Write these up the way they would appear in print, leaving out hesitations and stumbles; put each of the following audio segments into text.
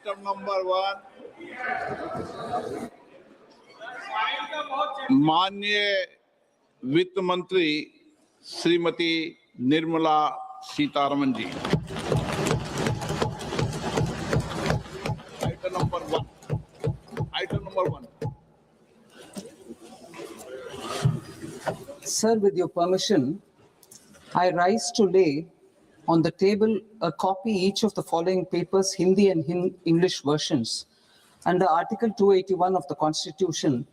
Item number 1, माननीय वित्त मंत्री श्रीमती निर्मला सीतारमन जी। Item number 1. Item number 1. Sir, with your permission, I rise to lay on the table a copy each of the following papers, Hindi and English versions, under Article 281 of the Constitution,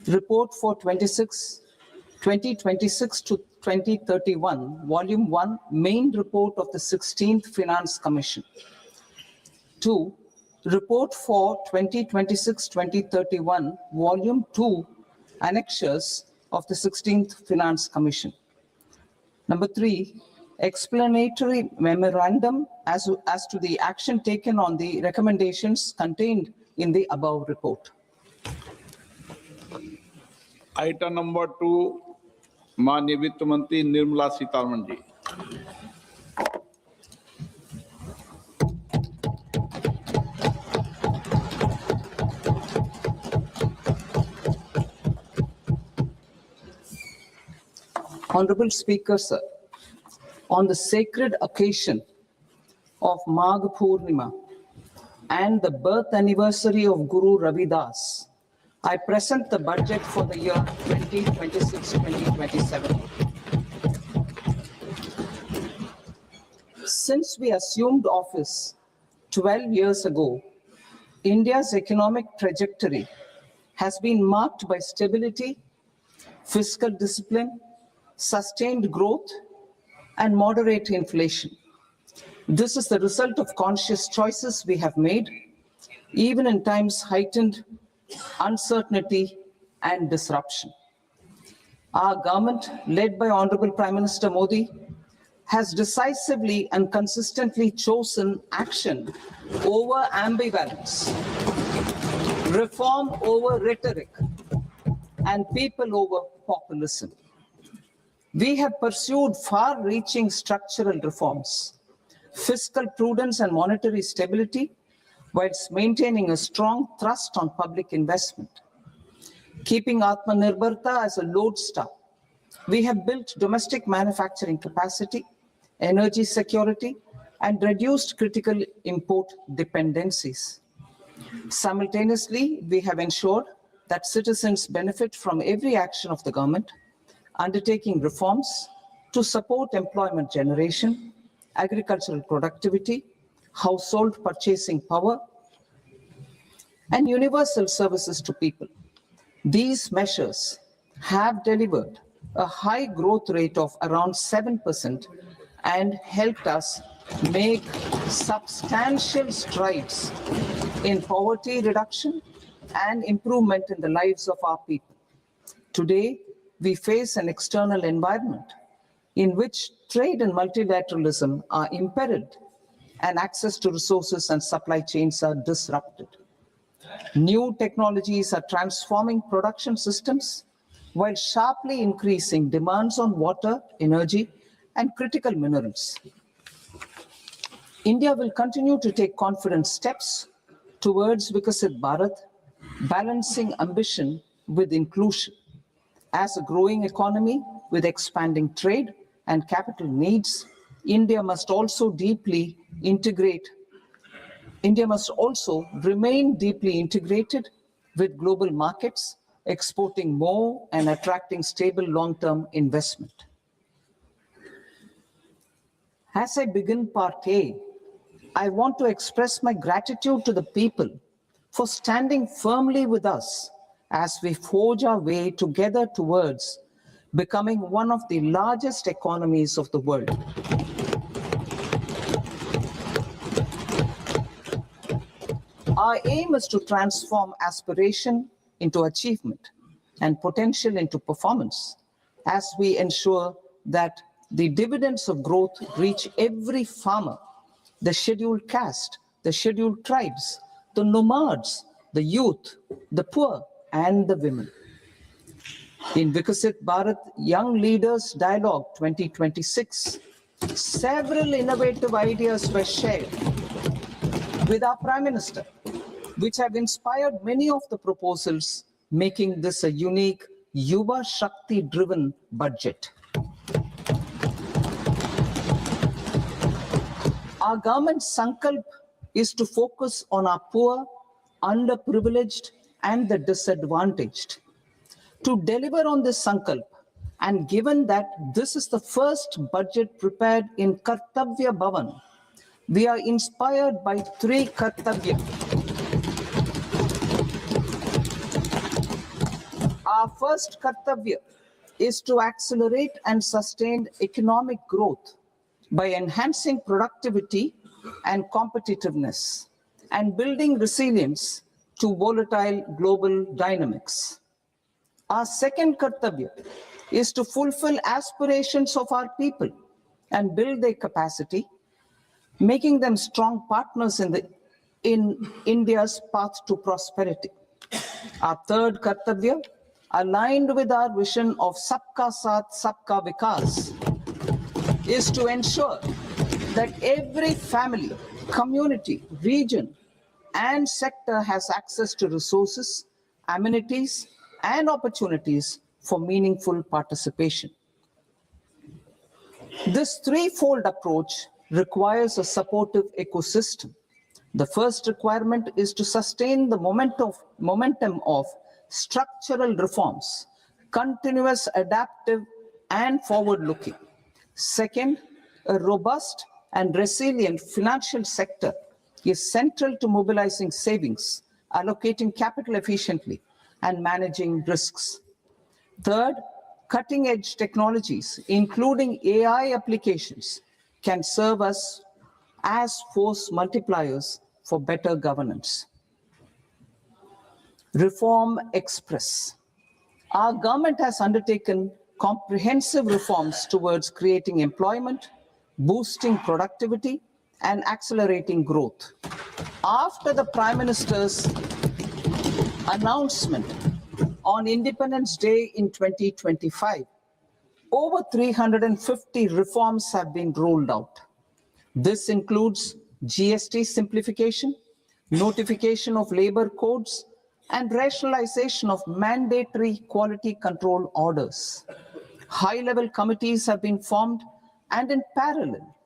Report for 2026 to 2031, Volume 1, Main Report of the 16th Finance Commission. 2. Report for 2026-2031, Volume 2, Annexures of the 16th Finance Commission. Number 3, explanatory memorandum as to the action taken on the recommendations contained in the above report. Item number 2, माननीय वित्त मंत्री निर्मला सीतारमन जी। Honorable Speaker, sir, on the sacred occasion of Magh Purnima and the birth anniversary of Guru Ravidas, I present the budget for the year 2026-2027. Since we assumed office 12 years ago, India's economic trajectory has been marked by stability, fiscal discipline, sustained growth, and moderate inflation. This is the result of conscious choices we have made, even in times heightened uncertainty and disruption. Our government, led by Honorable Prime Minister Modi, has decisively and consistently chosen action over ambivalence, reform over rhetoric, and people over populism. We have pursued far-reaching structural reforms, fiscal prudence and monetary stability, whilst maintaining a strong thrust on public investment. Keeping Atmanirbharta as a lodestar, we have built domestic manufacturing capacity, energy security, and reduced critical import dependencies. Simultaneously, we have ensured that citizens benefit from every action of the government, undertaking reforms to support employment generation, agricultural productivity, household purchasing power, and universal services to people. These measures have delivered a high growth rate of around 7% and helped us make substantial strides in poverty reduction and improvement in the lives of our people. Today, we face an external environment in which trade and multilateralism are imperiled and access to resources and supply chains are disrupted. New technologies are transforming production systems while sharply increasing demands on water, energy, and critical minerals. India will continue to take confident steps towards Viksit Bharat, balancing ambition with inclusion. As a growing economy with expanding trade and capital needs, India must also remain deeply integrated with global markets, exporting more and attracting stable long-term investment. As I begin Part A, I want to express my gratitude to the people for standing firmly with us as we forge our way together towards becoming one of the largest economies of the world. Our aim is to transform aspiration into achievement and potential into performance as we ensure that the dividends of growth reach every farmer, the scheduled caste, the scheduled tribes, the nomads, the youth, the poor, and the women. In Viksit Bharat Young Leaders Dialogue 2026, several innovative ideas were shared. with our Prime Minister, which have inspired many of the proposals, making this a unique Yuva Shakti-driven budget. Our government's sankalp is to focus on our poor, underprivileged, and the disadvantaged. To deliver on this sankalp, and given that this is the first budget prepared in Kartavya Bhavan, we are inspired by three Kartavya. Our first Kartavya is to accelerate and sustain economic growth by enhancing productivity and competitiveness and building resilience to volatile global dynamics. Our second Kartavya is to fulfill aspirations of our people and build their capacity, making them strong partners in India's path to prosperity. Our third Kartavya, aligned with our vision of Sabka Saath, Sabka Vikas, is to ensure that every family, community, region, and sector has access to resources, amenities, and opportunities for meaningful participation. This threefold approach requires a supportive ecosystem. The first requirement is to sustain the momentum of structural reforms, continuous, adaptive, and forward-looking. Second, a robust and resilient financial sector is central to mobilizing savings, allocating capital efficiently, and managing risks. Third, cutting-edge technologies, including AI applications, can serve us as force multipliers for better governance. Reform Express. Our government has undertaken comprehensive reforms towards creating employment, boosting productivity, and accelerating growth. After the Prime Minister's announcement on Independence Day in 2025, over 350 reforms have been rolled out. This includes GST simplification, notification of labor codes, and rationalization of mandatory quality control orders. High-level committees have been formed, and in parallel,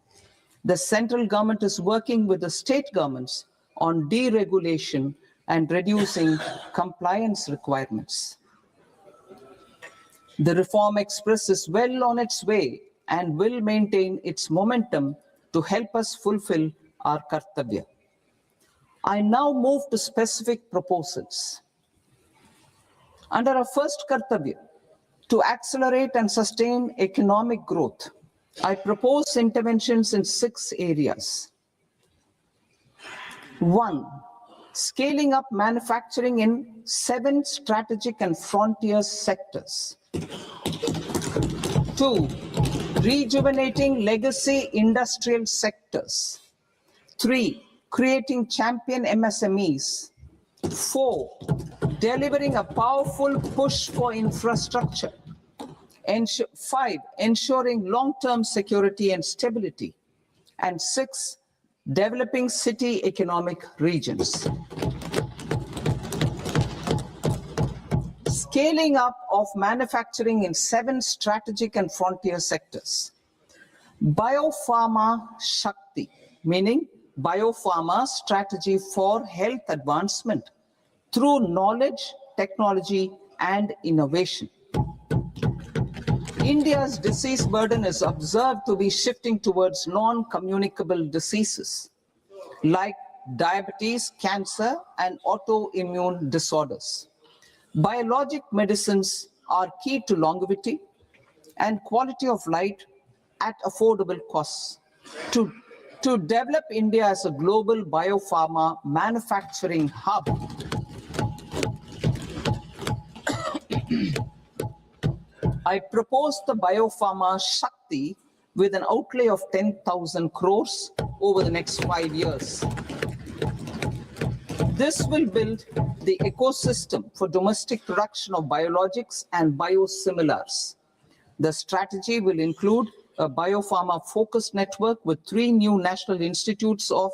the central government is working with the state governments on deregulation and reducing compliance requirements. The Reform Express is well on its way and will maintain its momentum to help us fulfill our Kartavya. I now move to specific proposals. Under our first Kartavya, to accelerate and sustain economic growth, I propose interventions in 6 areas. 1. Scaling up manufacturing in 7 strategic and frontier sectors. 2. Rejuvenating legacy industrial sectors. 3. Creating champion MSMEs. 4. Delivering a powerful push for infrastructure. 5. Ensuring long-term security and stability. And 6. Developing city economic regions. Scaling up of manufacturing in 7 strategic and frontier sectors. Biopharma Shakti, meaning biopharma strategy for health advancement through knowledge, technology, and innovation. India's disease burden is observed to be shifting towards non-communicable diseases like diabetes, cancer, and autoimmune disorders. Biologic medicines are key to longevity and quality of life at affordable costs. To develop India as a global biopharma manufacturing hub, I propose the Biopharma Shakti with an outlay of 10,000 crores over the next 5 years. This will build the ecosystem for domestic production of biologics and biosimilars. The strategy will include a biopharma focused network with 3 new national institutes of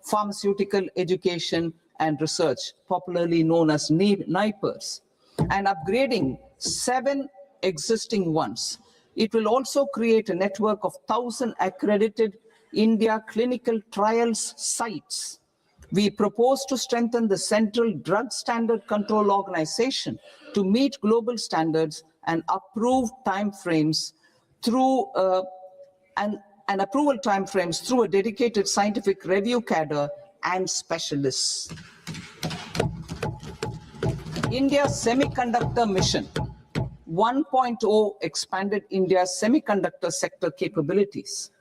pharmaceutical education and research, popularly known as NIPERS, and upgrading 7 existing ones. It will also create a network of 1,000 accredited India clinical trials sites. We propose to strengthen the Central Drug Standard Control Organization to meet global standards and approve timeframes through and approval timeframes through a dedicated scientific review cadre and specialists. India's semiconductor mission 1.0 expanded India's semiconductor sector capabilities.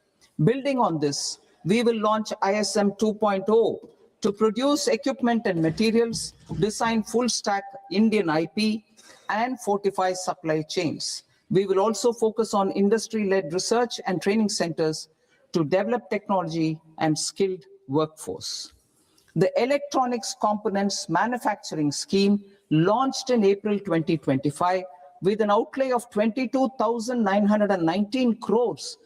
Building on this, we will launch ISM 2.0 to produce equipment and materials, design full stack Indian IP, and fortify supply chains. We will also focus on industry-led research and training centers to develop technology and skilled workforce. The Electronics Components Manufacturing Scheme, launched in April 2025 with an outlay of 22,919 crores,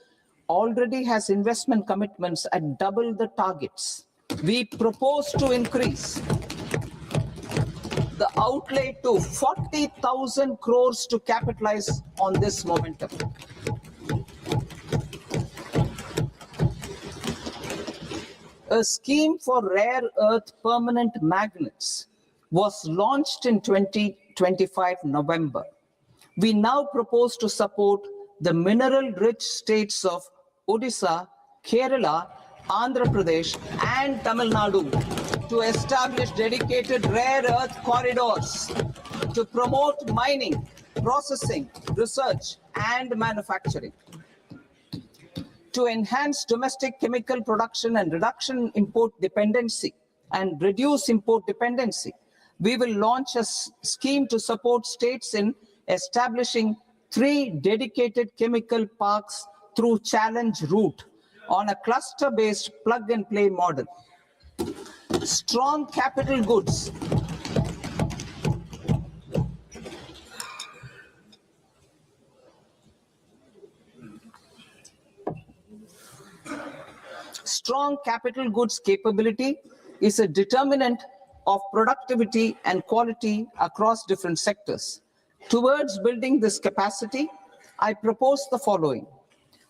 already has investment commitments at double the targets. We propose to increase the outlay to 40,000 crores to capitalize on this momentum. A scheme for rare earth permanent magnets was launched in 2025 November. We now propose to support the mineral-rich states of Odisha, Kerala, Andhra Pradesh, and Tamil Nadu to establish dedicated rare earth corridors to promote mining, processing, research, and manufacturing. To enhance domestic chemical production and reduction import dependency and reduce import dependency, we will launch a scheme to support states in establishing 3 dedicated chemical parks through challenge route on a cluster-based plug-and-play model. Strong capital goods. Strong capital goods capability is a determinant of productivity and quality across different sectors. Towards building this capacity, I propose the following.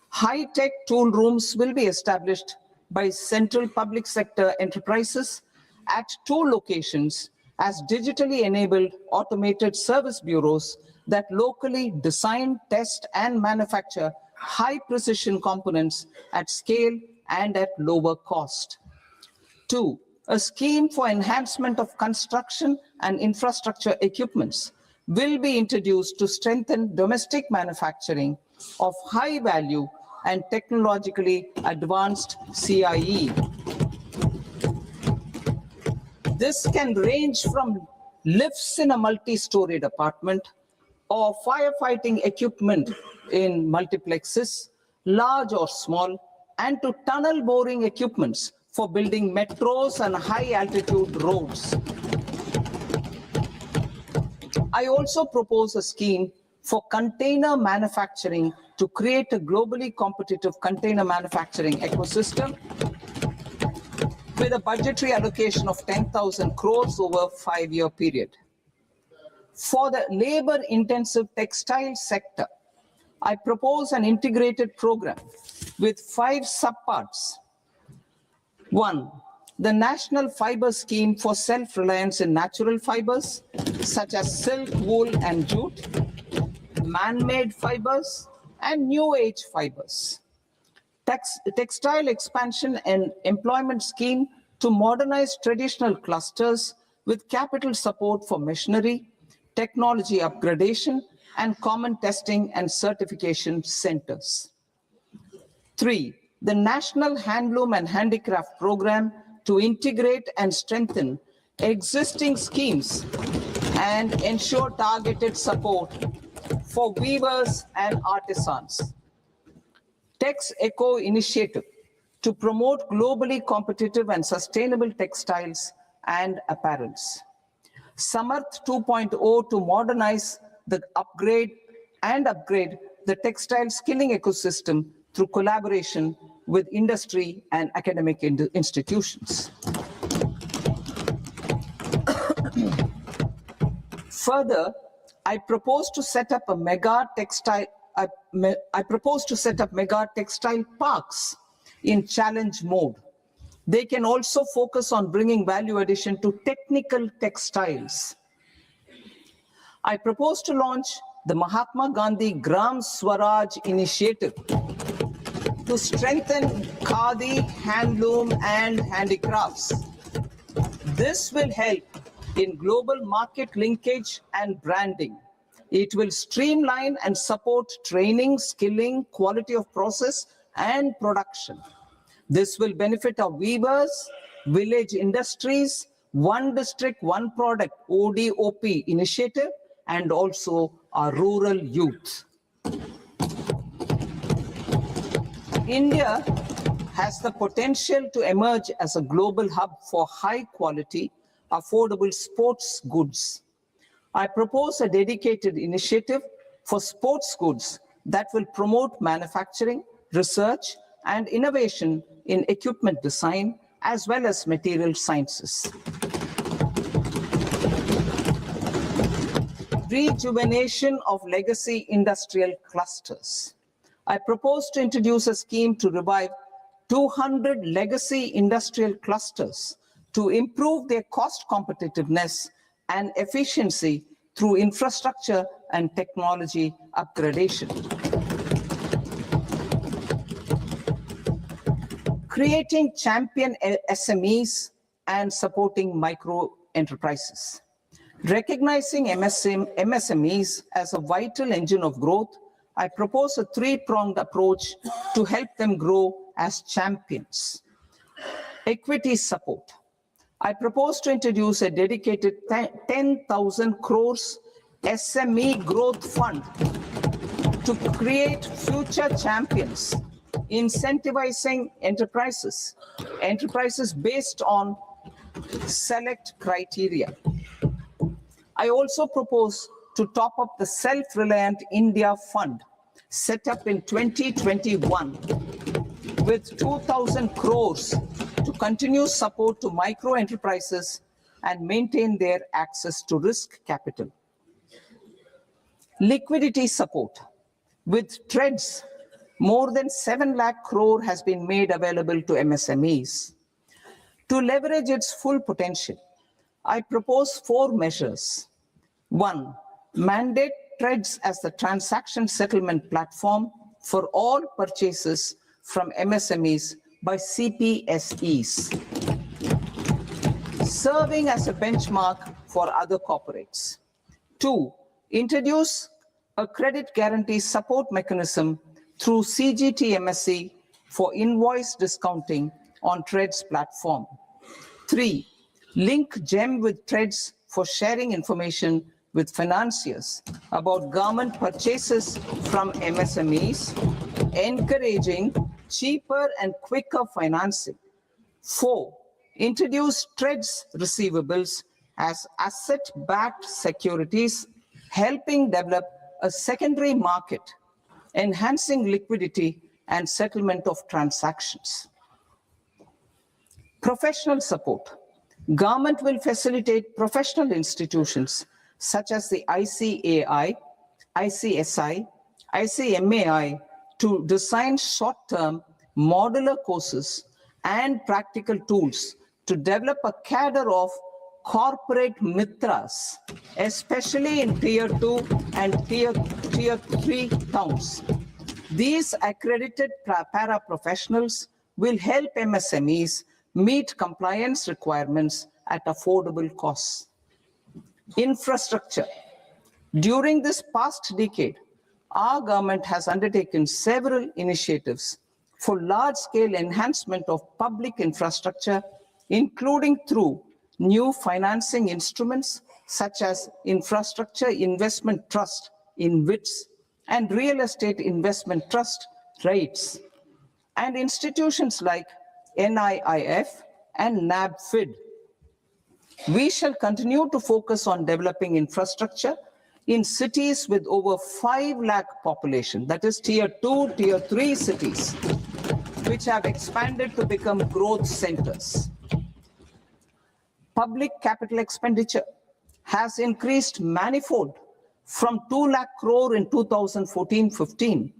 High-tech tool rooms will be established by central public sector enterprises at 2 locations as digitally enabled automated service bureaus that locally design, test, and manufacture high-precision components at scale and at lower cost. 2, a scheme for enhancement of construction and infrastructure equipments will be introduced to strengthen domestic manufacturing of high value and technologically advanced CIE. This can range from lifts in a multi-storied apartment or firefighting equipment in multiplexes, large or small, and to tunnel boring equipments for building metros and high-altitude roads. I also propose a scheme for container manufacturing to create a globally competitive container manufacturing ecosystem with a budgetary allocation of 10,000 crores over a 5-year period. For the labor-intensive textile sector, I propose an integrated program with 5 subparts. 1, the National Fiber Scheme for self-reliance in natural fibers, such as silk, wool, and jute, man-made fibers, and new age fibers. Textile expansion and employment scheme to modernize traditional clusters with capital support for machinery, technology upgradation, and common testing and certification centers. 3, the National Handloom and Handicraft Program to integrate and strengthen existing schemes and ensure targeted support for weavers and artisans. Tex Eco Initiative to promote globally competitive and sustainable textiles and apparels. Samarth 2.0 to modernize the upgrade the textile skilling ecosystem through collaboration with industry and academic institutions. Further, I propose to set up mega textile parks in challenge mode. They can also focus on bringing value addition to technical textiles. I propose to launch the Mahatma Gandhi Gram Swaraj initiative to strengthen khadi, handloom, and handicrafts. This will help in global market linkage and branding. It will streamline and support training, skilling, quality of process, and production. This will benefit our weavers, village industries, one district, one product, ODOP initiative, and also our rural youth. India has the potential to emerge as a global hub for high quality, affordable sports goods. I propose a dedicated initiative for sports goods that will promote manufacturing, research, and innovation in equipment design, as well as material sciences. Rejuvenation of legacy industrial clusters. I propose to introduce a scheme to revive 200 legacy industrial clusters to improve their cost competitiveness and efficiency through infrastructure and technology upgradation. Creating champion SMEs and supporting micro enterprises. Recognizing MSMEs as a vital engine of growth, I propose a three-pronged approach to help them grow as champions. Equity support. I propose to introduce a dedicated 10,000 crores SME growth fund to create future champions, incentivizing enterprises based on select criteria. I also propose to top up the Self-Reliant India Fund set up in 2021 with 2,000 crores to continue support to micro enterprises and maintain their access to risk capital. Liquidity support. With TREDS, more than 7 lakh crore has been made available to MSMEs. To leverage its full potential, I propose 4 measures. 1, mandate TREDS as the transaction settlement platform for all purchases from MSMEs by CPSEs, serving as a benchmark for other corporates. 2, introduce a credit guarantee support mechanism through CGTMSE for invoice discounting on TREDS platform. 3, link GEM with TREDS for sharing information with financiers about government purchases from MSMEs, encouraging cheaper and quicker financing. 4, introduce TREDS receivables as asset-backed securities, helping develop a secondary market, enhancing liquidity and settlement of transactions. Professional support. Government will facilitate professional institutions such as the ICAI, ICSI, ICMAI to design short-term modular courses and practical tools to develop a cadre of corporate mitras, especially in Tier 2 and Tier 3 towns. These accredited para-professionals will help MSMEs meet compliance requirements at affordable costs. Infrastructure. During this past decade, our government has undertaken several initiatives for large-scale enhancement of public infrastructure, including through new financing instruments such as Infrastructure Investment Trust (InvITs) and Real Estate Investment Trust (REITs), and institutions like NIIF and NABFID. We shall continue to focus on developing infrastructure in cities with over 5 lakh population, that is Tier 2, Tier 3 cities, which have expanded to become growth centers. Public capital expenditure has increased manifold from 2 lakh crore in 2014-15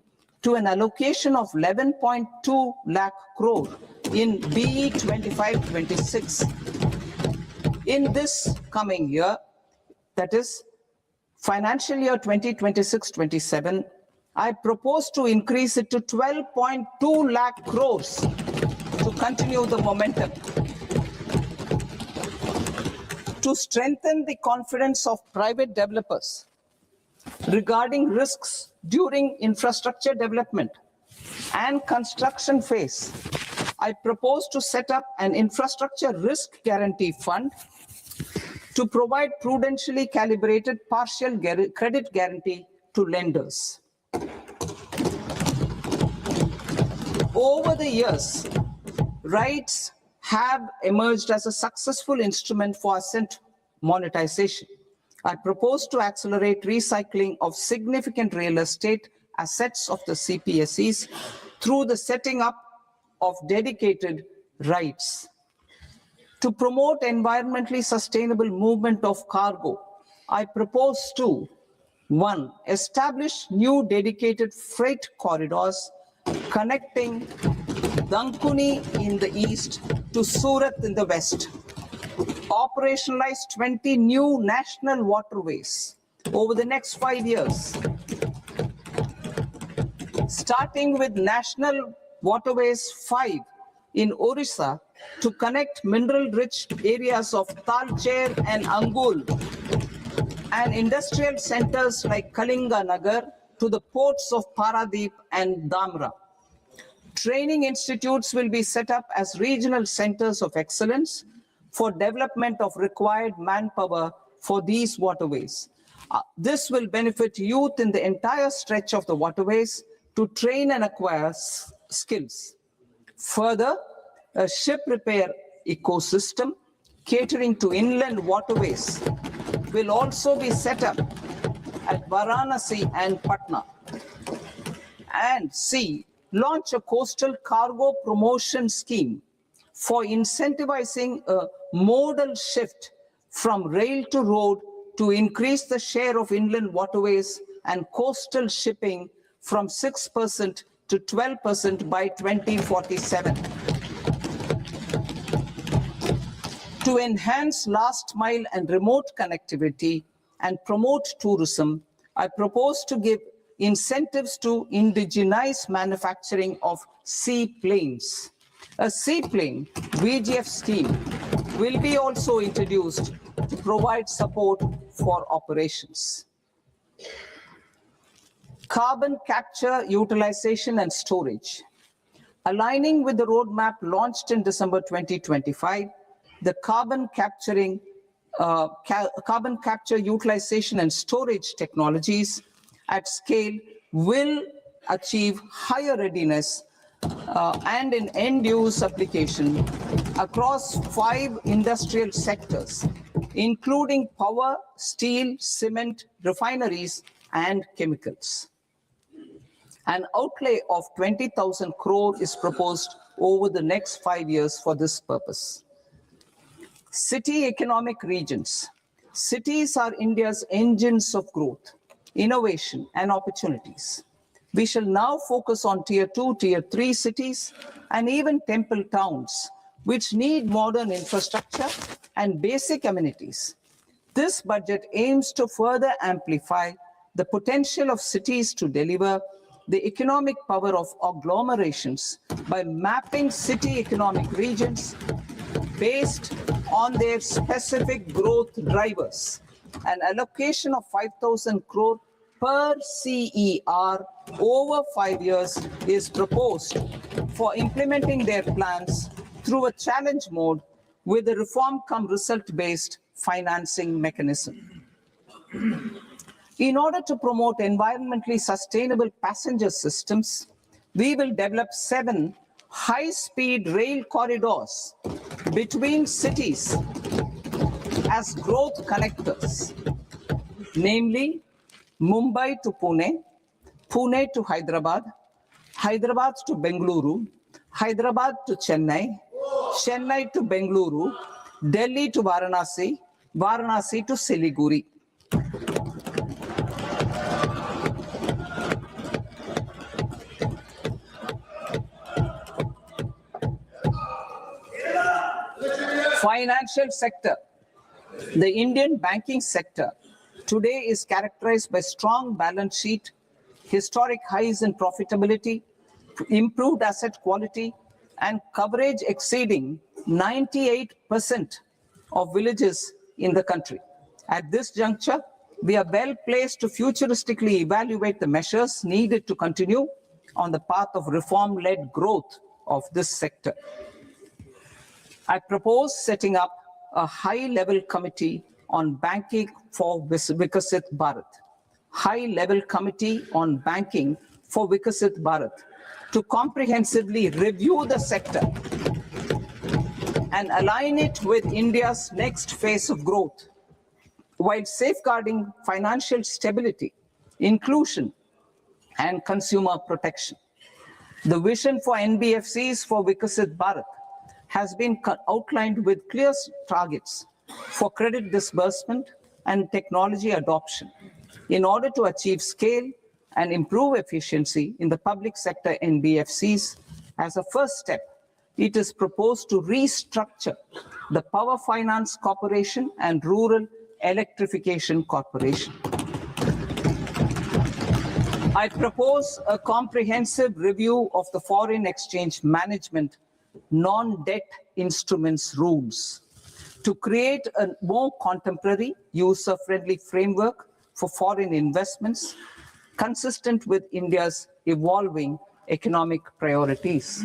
to an allocation of 11.2 lakh crore in BE 25-26. In this coming year, that is financial year 2026-27, I propose to increase it to 12.2 lakh crores to continue the momentum. To strengthen the confidence of private developers regarding risks during infrastructure development and construction phase, I propose to set up an infrastructure risk guarantee fund to provide prudentially calibrated partial credit guarantee to lenders. Over the years, RITES have emerged as a successful instrument for asset monetization. I propose to accelerate recycling of significant real estate assets of the CPSEs through the setting up of dedicated RITES. To promote environmentally sustainable movement of cargo, I propose to 1. Establish new dedicated freight corridors connecting Dankuni in the east to Surat in the west. Operationalize 20 new national waterways over the next 5 years. Starting with National Waterways 5 in Orissa to connect mineral-rich areas of Talcher and Angul and industrial centers like Kalinga Nagar to the ports of Paradip and Dhamra. Training institutes will be set up as regional centers of excellence for development of required manpower for these waterways. This will benefit youth in the entire stretch of the waterways to train and acquire skills. Further, a ship repair ecosystem catering to inland waterways will also be set up at Varanasi and Patna. And C, launch a coastal cargo promotion scheme for incentivizing a modal shift from rail to road to increase the share of inland waterways and coastal shipping from 6% to 12% by 2047. To enhance last mile and remote connectivity and promote tourism, I propose to give incentives to indigenize manufacturing of seaplanes. A seaplane VGF scheme will be also introduced to provide support for operations. Carbon capture, utilization and storage. Aligning with the roadmap launched in December 2025, the carbon capture, utilization and storage technologies at scale will achieve higher readiness and in end-use application across 5 industrial sectors, including power, steel, cement, refineries, and chemicals. An outlay of 20,000 crore is proposed over the next 5 years for this purpose. City economic regions. Cities are India's engines of growth, innovation, and opportunities. We shall now focus on Tier 2, Tier 3 cities, and even temple towns, which need modern infrastructure and basic amenities. This budget aims to further amplify the potential of cities to deliver the economic power of agglomerations by mapping city economic regions based on their specific growth drivers. An allocation of 5,000 crore per CER over 5 years is proposed for implementing their plans through a challenge mode with a reform cum result-based financing mechanism. In order to promote environmentally sustainable passenger systems, we will develop 7 high-speed rail corridors between cities as growth connectors, namely Mumbai to Pune, Pune to Hyderabad, Hyderabad to Bengaluru, Hyderabad to Chennai, Chennai to Bengaluru, Delhi to Varanasi, Varanasi to Siliguri. Financial sector. The Indian banking sector today is characterized by strong balance sheet, historic highs in profitability, improved asset quality, and coverage exceeding 98% of villages in the country. At this juncture, we are well placed to futuristically evaluate the measures needed to continue on the path of reform-led growth of this sector. I propose setting up a high-level committee on banking for Vikasit Bharat. High-level committee on banking for Vikasit Bharat to comprehensively review the sector and align it with India's next phase of growth, while safeguarding financial stability, inclusion, and consumer protection. The vision for NBFCs for Vikasit Bharat has been outlined with clear targets for credit disbursement and technology adoption in order to achieve scale and improve efficiency in the public sector NBFCs. As a first step, it is proposed to restructure the Power Finance Corporation and Rural Electrification Corporation. I propose a comprehensive review of the foreign exchange management non-debt instruments rules to create a more contemporary, user-friendly framework for foreign investments consistent with India's evolving economic priorities.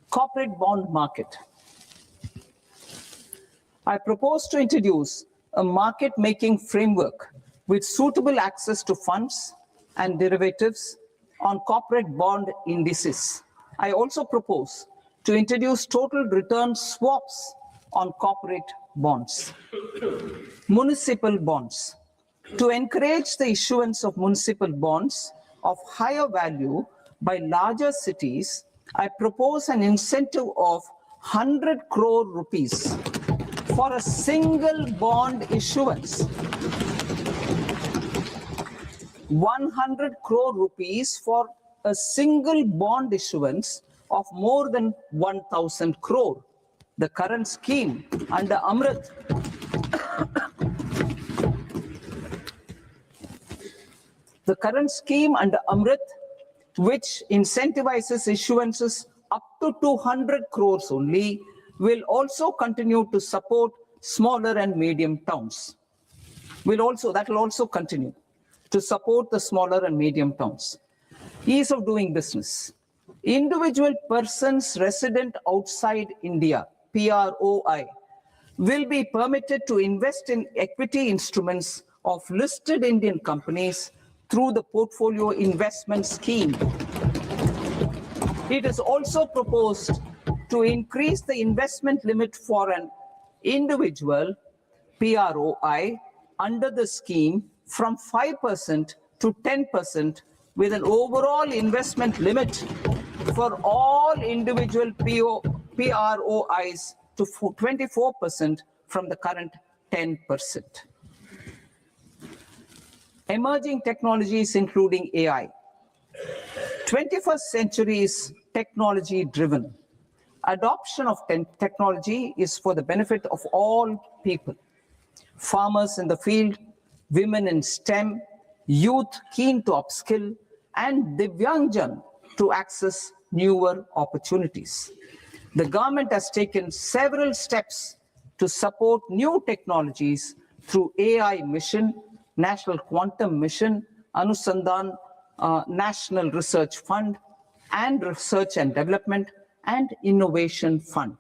Corporate bond market. I propose to introduce a market-making framework with suitable access to funds and derivatives on corporate bond indices. I also propose to introduce total return swaps on corporate bonds. Municipal bonds. To encourage the issuance of municipal bonds of higher value by larger cities, I propose an incentive of 100 crore rupees for a single bond issuance. 100 crore rupees for a single bond issuance of more than 1,000 crore. The current scheme under Amrit which incentivizes issuances up to 200 crores only, will also continue to support smaller and medium towns. That will also continue to support the smaller and medium towns. Ease of doing business. Individual persons resident outside India, PROI, will be permitted to invest in equity instruments of listed Indian companies through the portfolio investment scheme. It is also proposed to increase the investment limit for an individual PROI under the scheme from 5% to 10%, with an overall investment limit for all individual PROIs to 24% from the current 10%. Emerging technologies including AI. 21st century is technology driven. Adoption of technology is for the benefit of all people. Farmers in the field, women in STEM, youth keen to upskill, and Divyangjan to access newer opportunities. The government has taken several steps to support new technologies through AI Mission, National Quantum Mission, Anusandhan National Research Fund, and Research and Development and Innovation Fund.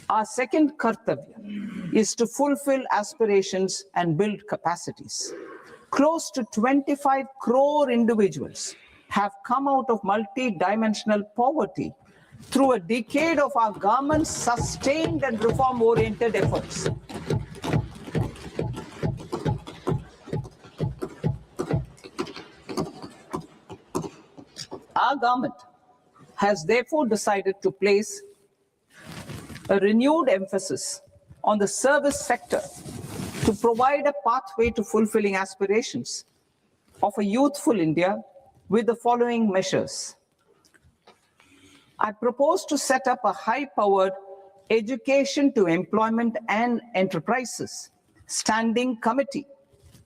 Our second kartavya is to fulfill aspirations and build capacities. Close to 25 crore individuals have come out of multi-dimensional poverty through a decade of our government's sustained and reform-oriented efforts. Our government has therefore decided to place a renewed emphasis on the service sector to provide a pathway to fulfilling aspirations of a youthful India with the following measures. I propose to set up a high-powered Education to Employment and Enterprises Standing Committee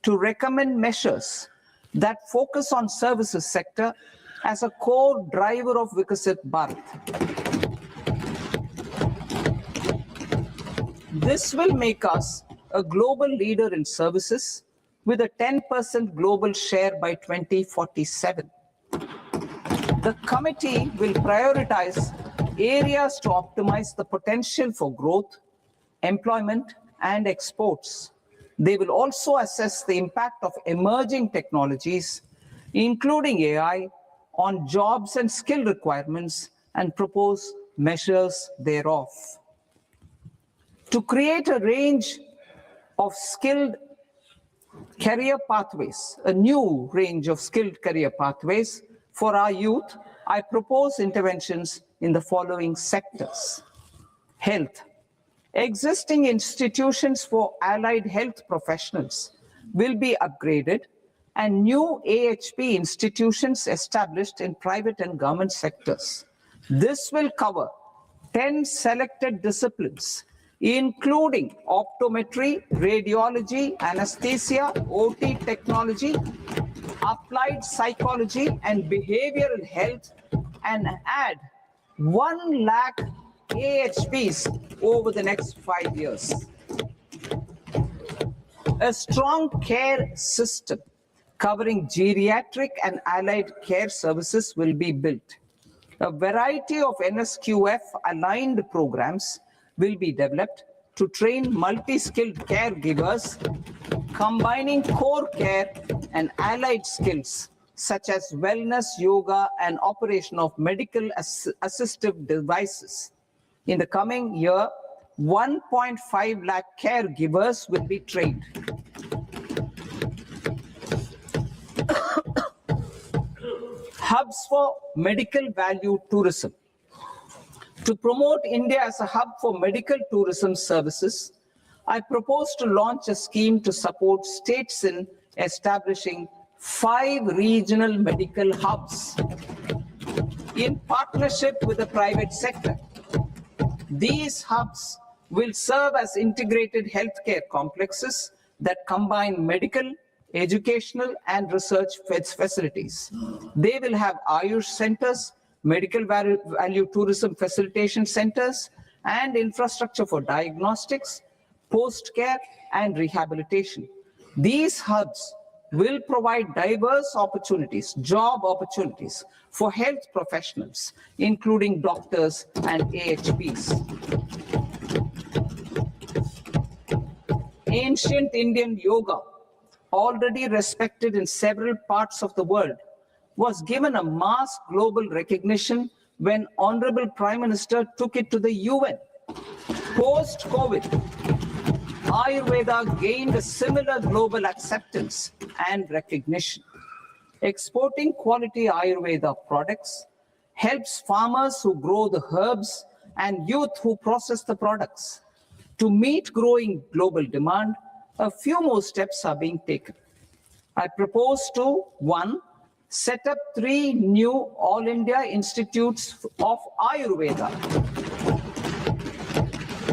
to recommend measures that focus on services sector as a core driver of Viksit Bharat. This will make us a global leader in services with a 10% global share by 2047. The committee will prioritize areas to optimize the potential for growth, employment, and exports. They will also assess the impact of emerging technologies, including AI, on jobs and skill requirements and propose measures thereof. To create a range of skilled career pathways, a new range of skilled career pathways for our youth, I propose interventions in the following sectors. Health. Existing institutions for allied health professionals will be upgraded and new AHP institutions established in private and government sectors. This will cover 10 selected disciplines, including optometry, radiology, anesthesia, OT technology, applied psychology, and behavioral health, and add 1 lakh AHPs over the next 5 years. A strong care system covering geriatric and allied care services will be built. A variety of NSQF-aligned programs will be developed to train multi-skilled caregivers, combining core care and allied skills such as wellness, yoga, and operation of medical assistive devices. In the coming year, 1.5 lakh caregivers will be trained. Hubs for medical value tourism. To promote India as a hub for medical tourism services, I propose to launch a scheme to support states in establishing 5 regional medical hubs in partnership with the private sector. These hubs will serve as integrated healthcare complexes that combine medical, educational, and research facilities. They will have Ayush centers, medical value tourism facilitation centers, and infrastructure for diagnostics, post-care, and rehabilitation. These hubs will provide diverse opportunities, job opportunities for health professionals, including doctors and AHPs. Ancient Indian yoga, already respected in several parts of the world, was given a mass global recognition when Honorable Prime Minister took it to the UN. Post-COVID, Ayurveda gained a similar global acceptance and recognition. Exporting quality Ayurveda products helps farmers who grow the herbs and youth who process the products. To meet growing global demand, a few more steps are being taken. I propose to 1. Set up 3 new All India Institutes of Ayurveda.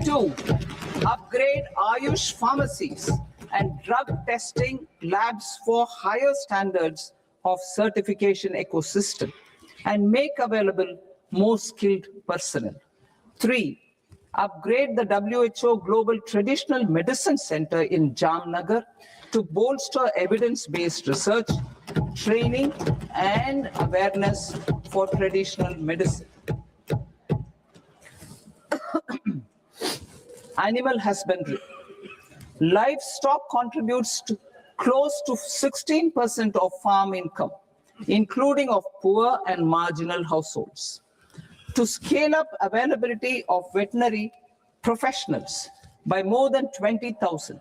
2. Upgrade Ayush pharmacies and drug testing labs for higher standards of certification ecosystem and make available more skilled personnel. 3. Upgrade the WHO Global Traditional Medicine Center in Jamnagar to bolster evidence-based research, training, and awareness for traditional medicine. Animal husbandry. Livestock contributes to close to 16% of farm income, including of poor and marginal households. To scale up availability of veterinary professionals by more than 20,000,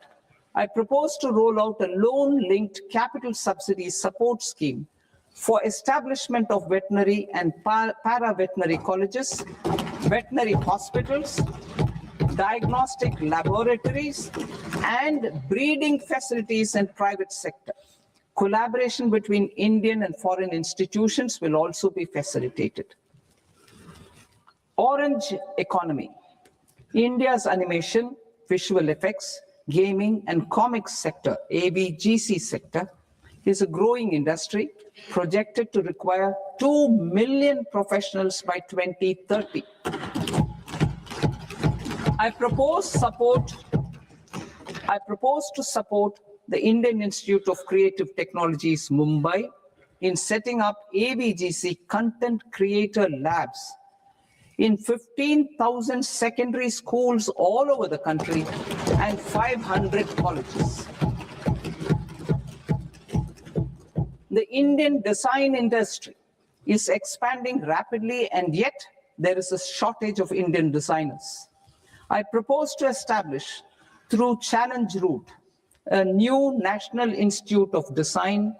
I propose to roll out a loan-linked capital subsidy support scheme for establishment of veterinary and para-veterinary colleges, veterinary hospitals, diagnostic laboratories, and breeding facilities in private sector. Collaboration between Indian and foreign institutions will also be facilitated. Orange economy. India's animation, visual effects, gaming and comics sector, AVGC sector, is a growing industry projected to require 2 million professionals by 2030. I propose to support the Indian Institute of Creative Technologies, Mumbai, in setting up AVGC content creator labs in 15,000 secondary schools all over the country and 500 colleges. The Indian design industry is expanding rapidly, and yet there is a shortage of Indian designers. I propose to establish, through Challenge Route, a new National Institute of Design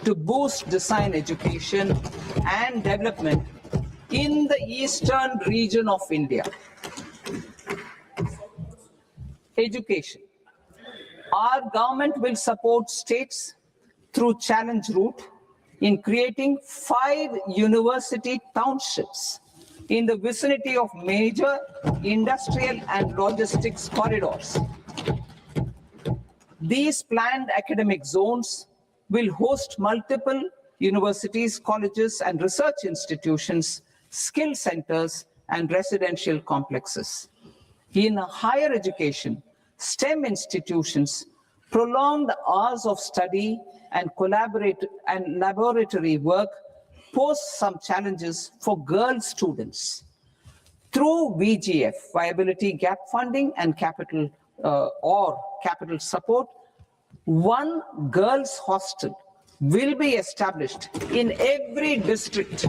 to boost design education and development in the eastern region of India. Education. Our government will support states through Challenge Route in creating 5 university townships in the vicinity of major industrial and logistics corridors. These planned academic zones will host multiple universities, colleges, and research institutions, skill centers, and residential complexes. In higher education, STEM institutions, prolonged hours of study and laboratory work pose some challenges for girl students. Through VGF, Viability Gap Funding and capital support, one girls' hostel will be established in every district.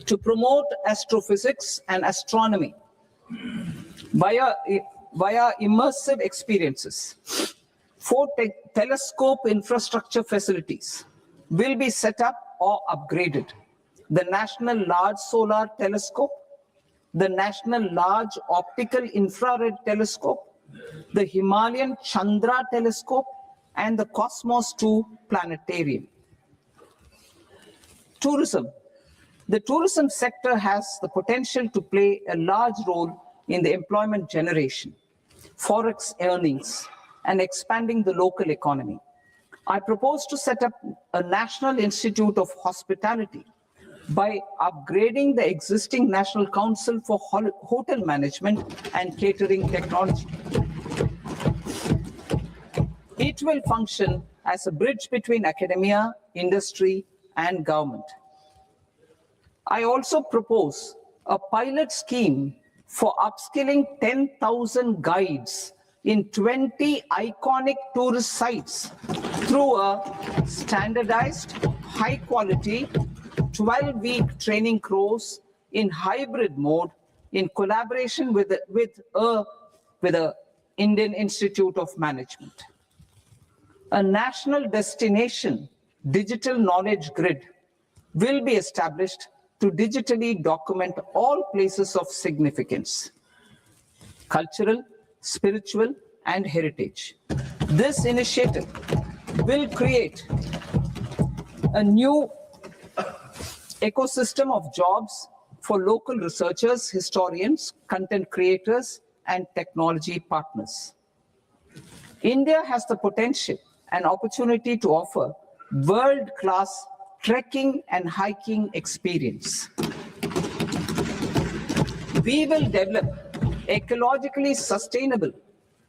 To promote astrophysics and astronomy via immersive experiences. 4 telescope infrastructure facilities will be set up or upgraded. The National Large Solar Telescope, the National Large Optical Infrared Telescope, the Himalayan Chandra Telescope, and the Cosmos 2 Planetarium. Tourism. The tourism sector has the potential to play a large role in the employment generation, forex earnings, and expanding the local economy. I propose to set up a National Institute of Hospitality by upgrading the existing National Council for Hotel Management and Catering Technology. It will function as a bridge between academia, industry, and government. I also propose a pilot scheme for upskilling 10,000 guides in 20 iconic tourist sites through a standardized, high-quality, 12-week training course in hybrid mode in collaboration with the Indian Institute of Management. A national destination digital knowledge grid will be established to digitally document all places of significance, cultural, spiritual, and heritage. This initiative will create a new ecosystem of jobs for local researchers, historians, content creators, and technology partners. India has the potential and opportunity to offer world-class trekking and hiking experience. We will develop ecologically sustainable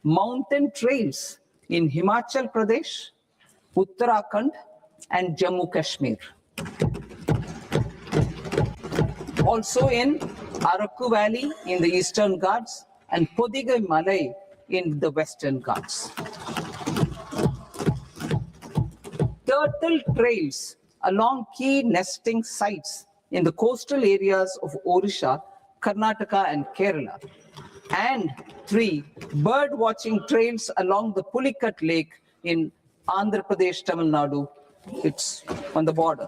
mountain trails in Himachal Pradesh, Uttarakhand, and Jammu Kashmir. Also in Araku Valley in the Eastern Ghats and Podigai Malai in the Western Ghats. Turtle trails along key nesting sites in the coastal areas of Odisha Karnataka and Kerala. And 3, bird watching trails along the Pulikat Lake in Andhra Pradesh, Tamil Nadu. It's on the border.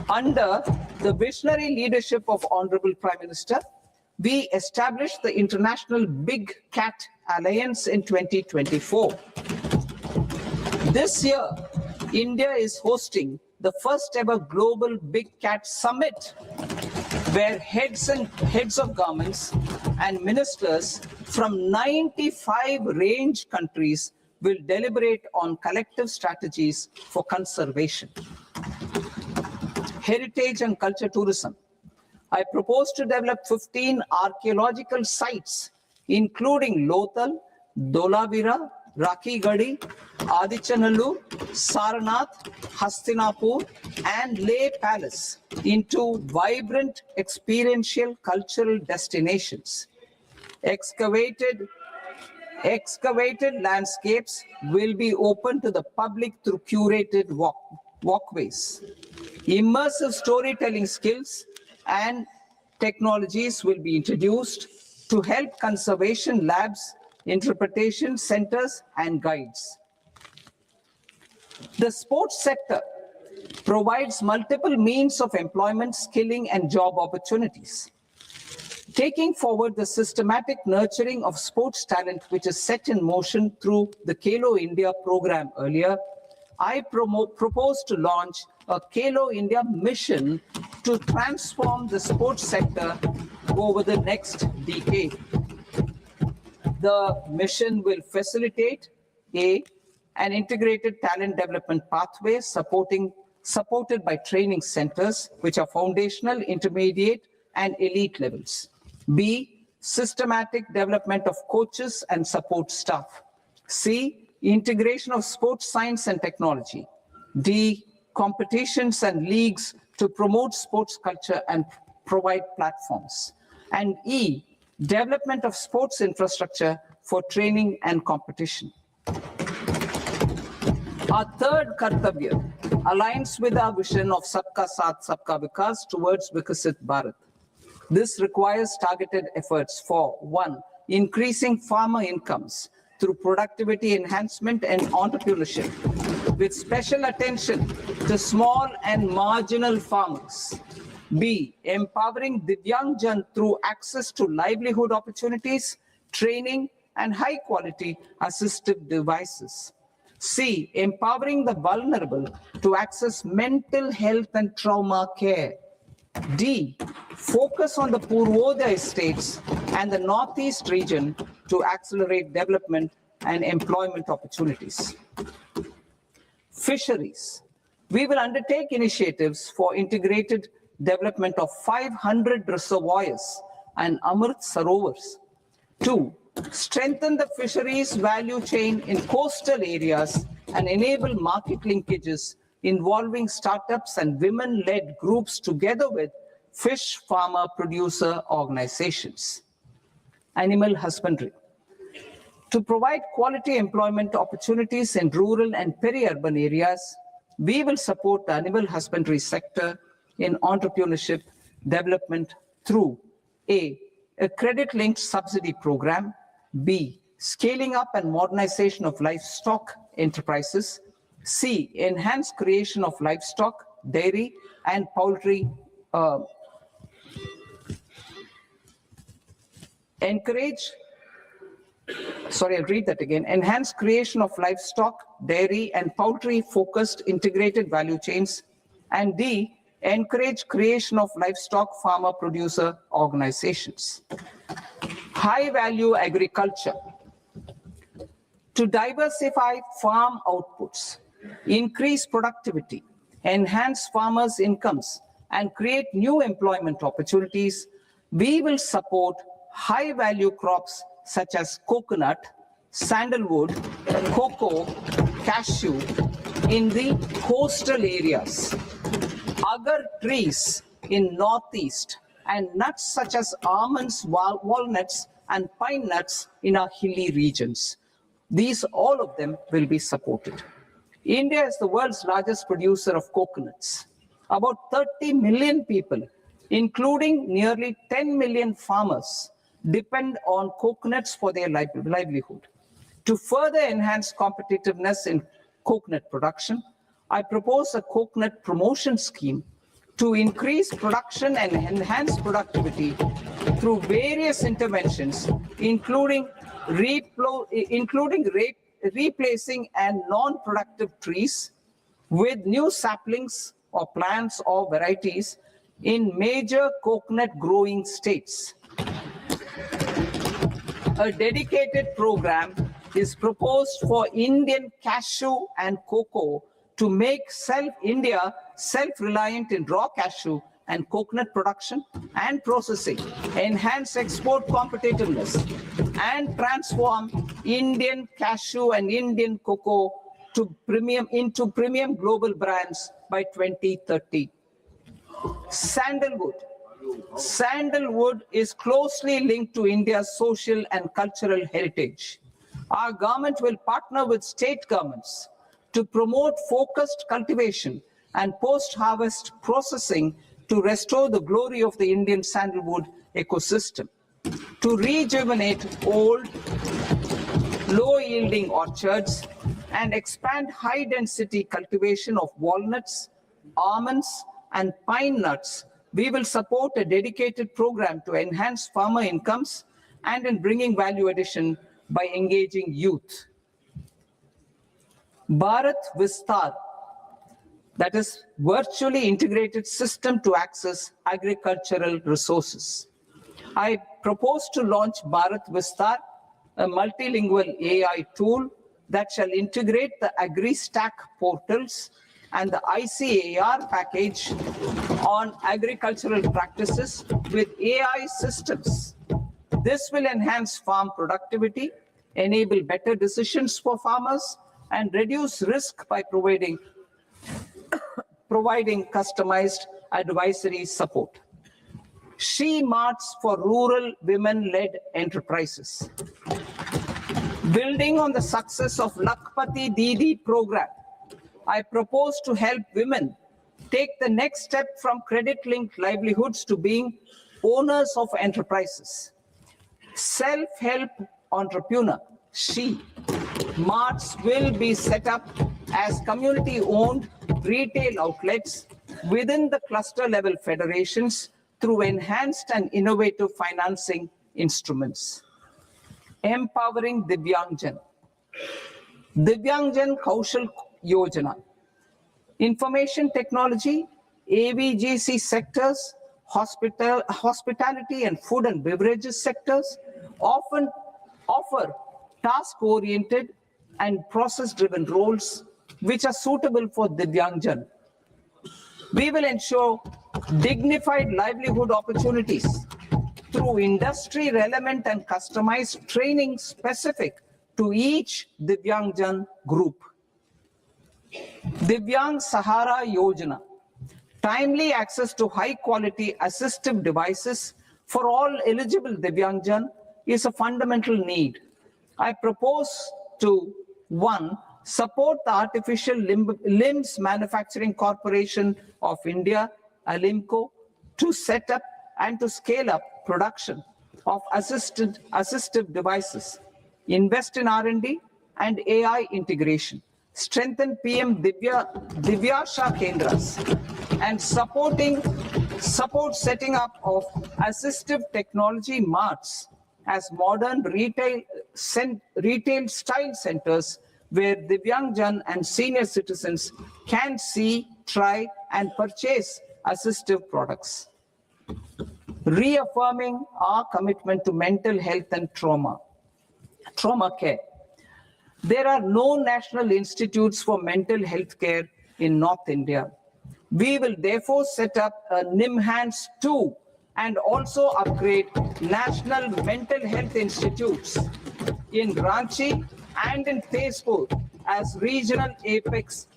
Under the visionary leadership of Honorable Prime Minister, we established the International Big Cat Alliance in 2024. This year, India is hosting the first ever Global Big Cat Summit, where heads of governments and ministers from 95 range countries will deliberate on collective strategies for conservation. Heritage and culture tourism. I propose to develop 15 archaeological sites, including Lothal, Dholavira, Rakhigarhi, Adichanallur, Saranath, Hastinapur, and Leh Palace into vibrant experiential cultural destinations. Excavated landscapes will be open to the public through curated walkways. Immersive storytelling skills and technologies will be introduced to help conservation labs, interpretation centers, and guides. The sports sector provides multiple means of employment, skilling, and job opportunities. Taking forward the systematic nurturing of sports talent, which is set in motion through the Khelo India program earlier, I propose to launch a Khelo India mission to transform the sports sector over the next decade. The mission will facilitate an integrated talent development pathway supported by training centers, which are foundational, intermediate, and elite levels. B, systematic development of coaches and support staff. C, integration of sports science and technology. D, competitions and leagues to promote sports culture and provide platforms. And E, development of sports infrastructure for training and competition. Our third Kartavya aligns with our vision of Sabka Saath, Sabka Vikas towards Vikasit Bharat. This requires targeted efforts for 1, increasing farmer incomes through productivity enhancement and entrepreneurship, with special attention to small and marginal farmers. B, empowering Divyangjan through access to livelihood opportunities, training, and high-quality assistive devices. C, empowering the vulnerable to access mental health and trauma care. D, focus on the Purvodaya states and the Northeast region to accelerate development and employment opportunities. Fisheries. We will undertake initiatives for integrated development of 500 reservoirs and Amrit Sarovars. 2, strengthen the fisheries value chain in coastal areas and enable market linkages involving startups and women-led groups together with fish farmer producer organizations. Animal husbandry. To provide quality employment opportunities in rural and peri-urban areas, we will support the animal husbandry sector in entrepreneurship development through A, credit-linked subsidy program, B, scaling up and modernization of livestock enterprises, C, enhanced creation of livestock, dairy, and poultry, enhanced creation of livestock, dairy, and poultry-focused integrated value chains, and D, encourage creation of livestock farmer producer organizations. High-value agriculture. To diversify farm outputs, increase productivity, enhance farmers' incomes, and create new employment opportunities, we will support high-value crops such as coconut, sandalwood, cocoa, cashew in the coastal areas, agar trees in Northeast, and nuts such as almonds, walnuts, and pine nuts in our hilly regions. These, all of them, will be supported. India is the world's largest producer of coconuts. About 30 million people including nearly 10 million farmers, depend on coconuts for their livelihood. To further enhance competitiveness in coconut production, I propose a coconut promotion scheme to increase production and enhance productivity through various interventions, including replacing and non-productive trees with new saplings or plants or varieties in major coconut growing states. A dedicated program is proposed for Indian cashew and cocoa to make India self-reliant in raw cashew and coconut production and processing, enhance export competitiveness, and transform Indian cashew and Indian cocoa into premium global brands by 2030. Sandalwood. Sandalwood is closely linked to India's social and cultural heritage. Our government will partner with state governments to promote focused cultivation and post-harvest processing to restore the glory of the Indian sandalwood ecosystem, to rejuvenate old, low-yielding orchards, and expand high-density cultivation of walnuts, almonds, and pine nuts. We will support a dedicated program to enhance farmer incomes and in bringing value addition by engaging youth. Bharat Vistar, that is virtually integrated system to access agricultural resources. I propose to launch Bharat Vistar, a multilingual AI tool that shall integrate the AgriStack portals and the ICAR package on agricultural practices with AI systems. This will enhance farm productivity, enable better decisions for farmers, and reduce risk by providing customized advisory support. She Marts for rural women-led enterprises. Building on the success of Lakpati Didi program, I propose to help women take the next step from credit-linked livelihoods to being owners of enterprises. Self-help entrepreneur, She Marts will be set up as community-owned retail outlets within the cluster-level federations through enhanced and innovative financing instruments. Empowering Divyangjan. Divyangjan Kaushal Yojana. Information technology, AVGC sectors, hospitality and food and beverages sectors often offer task-oriented and process-driven roles which are suitable for Divyangjan. We will ensure dignified livelihood opportunities through industry-relevant and customized training specific to each Divyangjan group. Divyang Sahara Yojana. Timely access to high-quality assistive devices for all eligible Divyangjan is a fundamental need. I propose to 1. Support the Artificial Limbs Manufacturing Corporation of India, Alimco, to set up and to scale up production of assistive devices, invest in R&D and AI integration, strengthen PM Divyasha Kendras, and support setting up of assistive technology marts as modern retail style centers where Divyangjan and senior citizens can see, try, and purchase assistive products. Reaffirming our commitment to mental health and trauma care. There are no national institutes for mental health care in North India. We will therefore set up a NIMHANS 2 and also upgrade national mental health institutes in Ranchi and in Tezpur as regional apex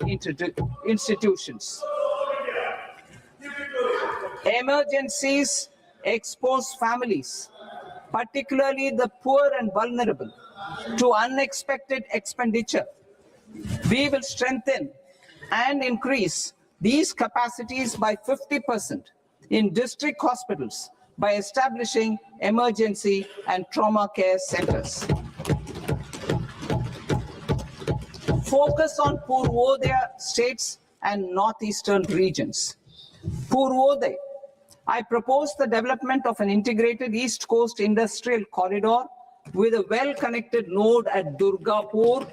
institutions. Emergencies expose families, particularly the poor and vulnerable, to unexpected expenditure. We will strengthen and increase these capacities by 50%, in district hospitals by establishing emergency and trauma care centers. Focus on Purvodaya states and northeastern regions. Purvodaya, I propose the development of an integrated East Coast industrial corridor with a well-connected node at Durgapur,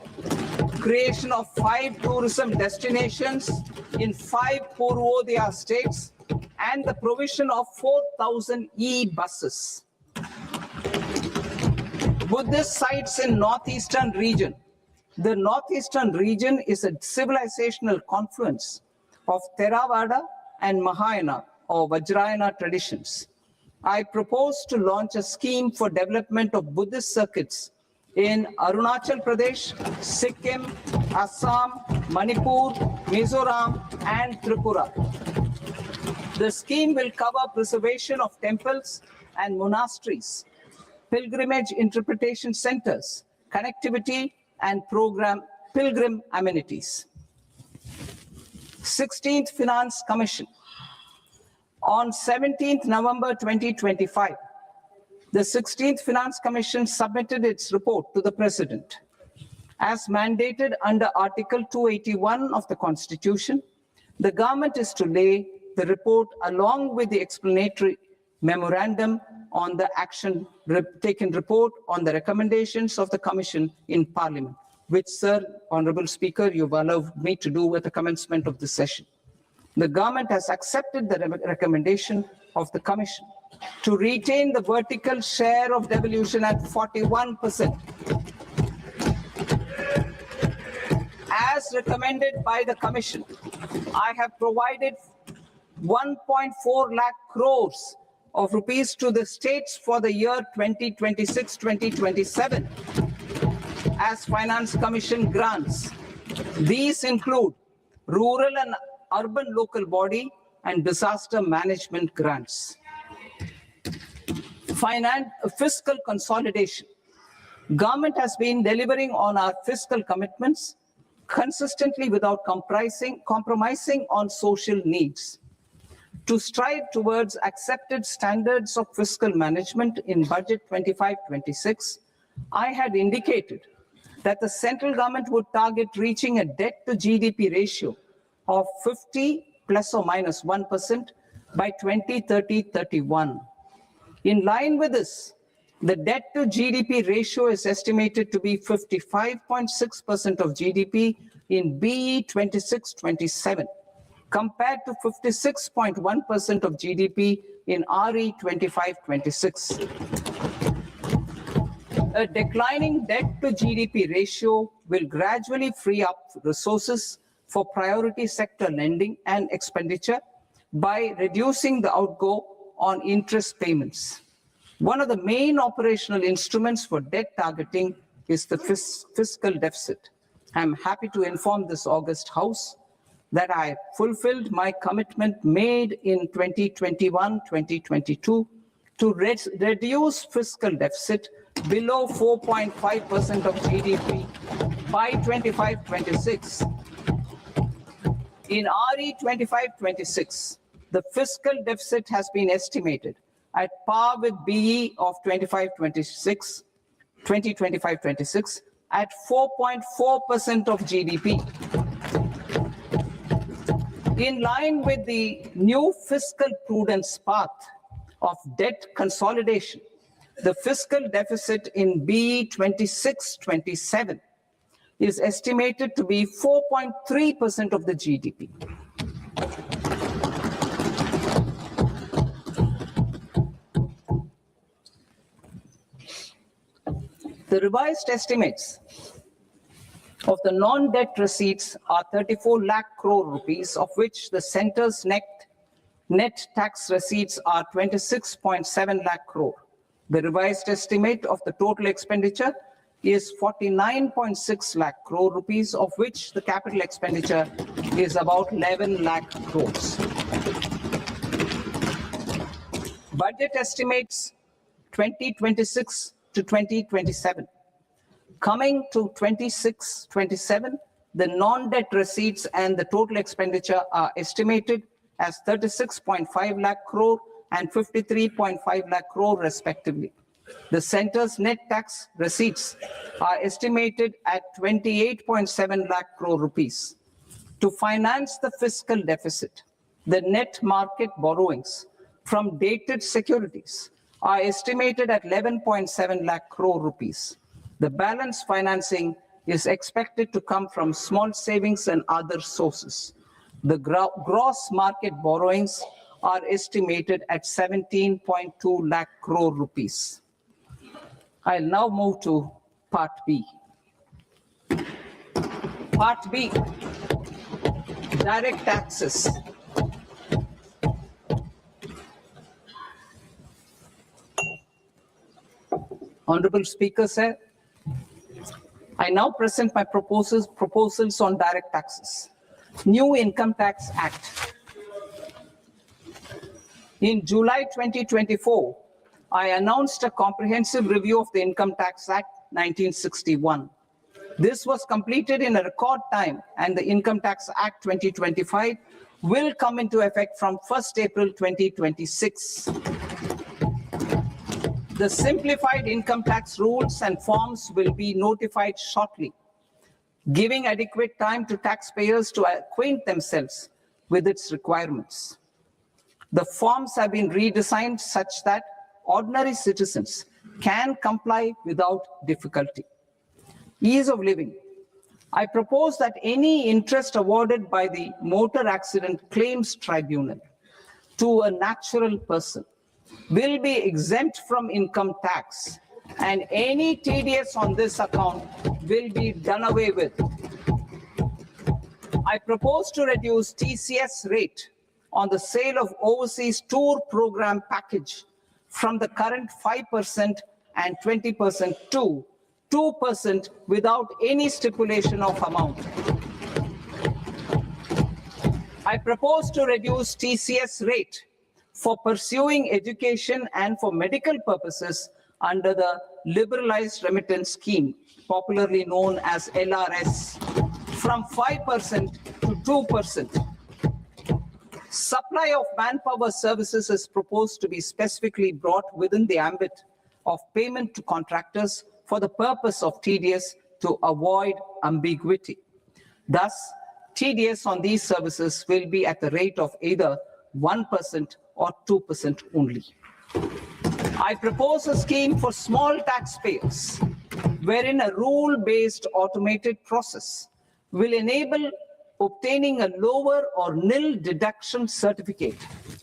creation of 5 tourism destinations in 5 Purvodaya states, and the provision of 4,000 e-buses. Buddhist sites in northeastern region. The northeastern region is a civilizational confluence of Theravada and Mahayana or Vajrayana traditions. I propose to launch a scheme for development of Buddhist circuits in Arunachal Pradesh, Sikkim, Assam, Manipur, Mizoram, and Tripura. The scheme will cover preservation of temples and monasteries, pilgrimage interpretation centers, connectivity, and pilgrim amenities. 16th Finance Commission. On 17th November 2025, the 16th Finance Commission submitted its report to the President. As mandated under Article 281 of the Constitution, the government is to lay the report along with the explanatory memorandum on the action taken report on the recommendations of the Commission in Parliament, which, Sir, Honorable Speaker, you've allowed me to do at the commencement of this session. The government has accepted the recommendation of the Commission to retain the vertical share of devolution at 41%. As recommended by the Commission, I have provided 1.4 lakh crores of rupees to the states for the year 2026-2027 as Finance Commission grants. These include rural and urban local body and disaster management grants. Fiscal consolidation. Government has been delivering on our fiscal commitments consistently without compromising on social needs. To strive towards accepted standards of fiscal management in Budget 25-26, I had indicated that the central government would target reaching a debt to GDP ratio of 50 plus or minus 1% by 2030-31. In line with this, the debt to GDP ratio is estimated to be 55.6% of GDP in BE 26-27, compared to 56.1% of GDP in RE 25-26. A declining debt to GDP ratio will gradually free up resources for priority sector lending and expenditure by reducing the outgo on interest payments. One of the main operational instruments for debt targeting is the fiscal deficit. I'm happy to inform this August House that I fulfilled my commitment made in 2021-2022 to reduce fiscal deficit below 4.5% of GDP by 25-26. In RE 25-26, the fiscal deficit has been estimated at par with BE of 2025-26 at 4.4% of GDP. In line with the new fiscal prudence path of debt consolidation, the fiscal deficit in BE 26-27 is estimated to be 4.3% of the GDP. The revised estimates of the non-debt receipts are 34 lakh crore rupees, of which the center's net tax receipts are 26.7 lakh crore. The revised estimate of the total expenditure is 49.6 lakh crore rupees, of which the capital expenditure is about 11 lakh crores. Budget estimates 2026 to 2027. Coming to 26-27, the non-debt receipts and the total expenditure are estimated as 36.5 lakh crore and 53.5 lakh crore respectively. The center's net tax receipts are estimated at 28.7 lakh crore rupees. To finance the fiscal deficit, the net market borrowings from dated securities are estimated at 11.7 lakh crore rupees. The balance financing is expected to come from small savings and other sources. The gross market borrowings are estimated at 17.2 lakh crore rupees. I'll now move to Part B. Part B, direct taxes. Honorable Speaker, sir, I now present my proposals on direct taxes. New Income Tax Act. In July 2024, I announced a comprehensive review of the Income Tax Act 1961. This was completed in a record time, and the Income Tax Act 2025 will come into effect from 1st April 2026. The simplified income tax rules and forms will be notified shortly, giving adequate time to taxpayers to acquaint themselves with its requirements. The forms have been redesigned such that ordinary citizens can comply without difficulty. Ease of living. I propose that any interest awarded by the Motor Accident Claims Tribunal to a natural person will be exempt from income tax, and any TDS on this account will be done away with. I propose to reduce TCS rate on the sale of overseas tour program package from the current 5% and 20% to 2% without any stipulation of amount. I propose to reduce TCS rate for pursuing education and for medical purposes under the Liberalized Remittance Scheme, popularly known as LRS, from 5% to 2%. Supply of manpower services is proposed to be specifically brought within the ambit of payment to contractors for the purpose of TDS to avoid ambiguity. Thus, TDS on these services will be at the rate of either 1% or 2% only. I propose a scheme for small taxpayers, wherein a rule-based automated process will enable obtaining a lower or nil deduction certificate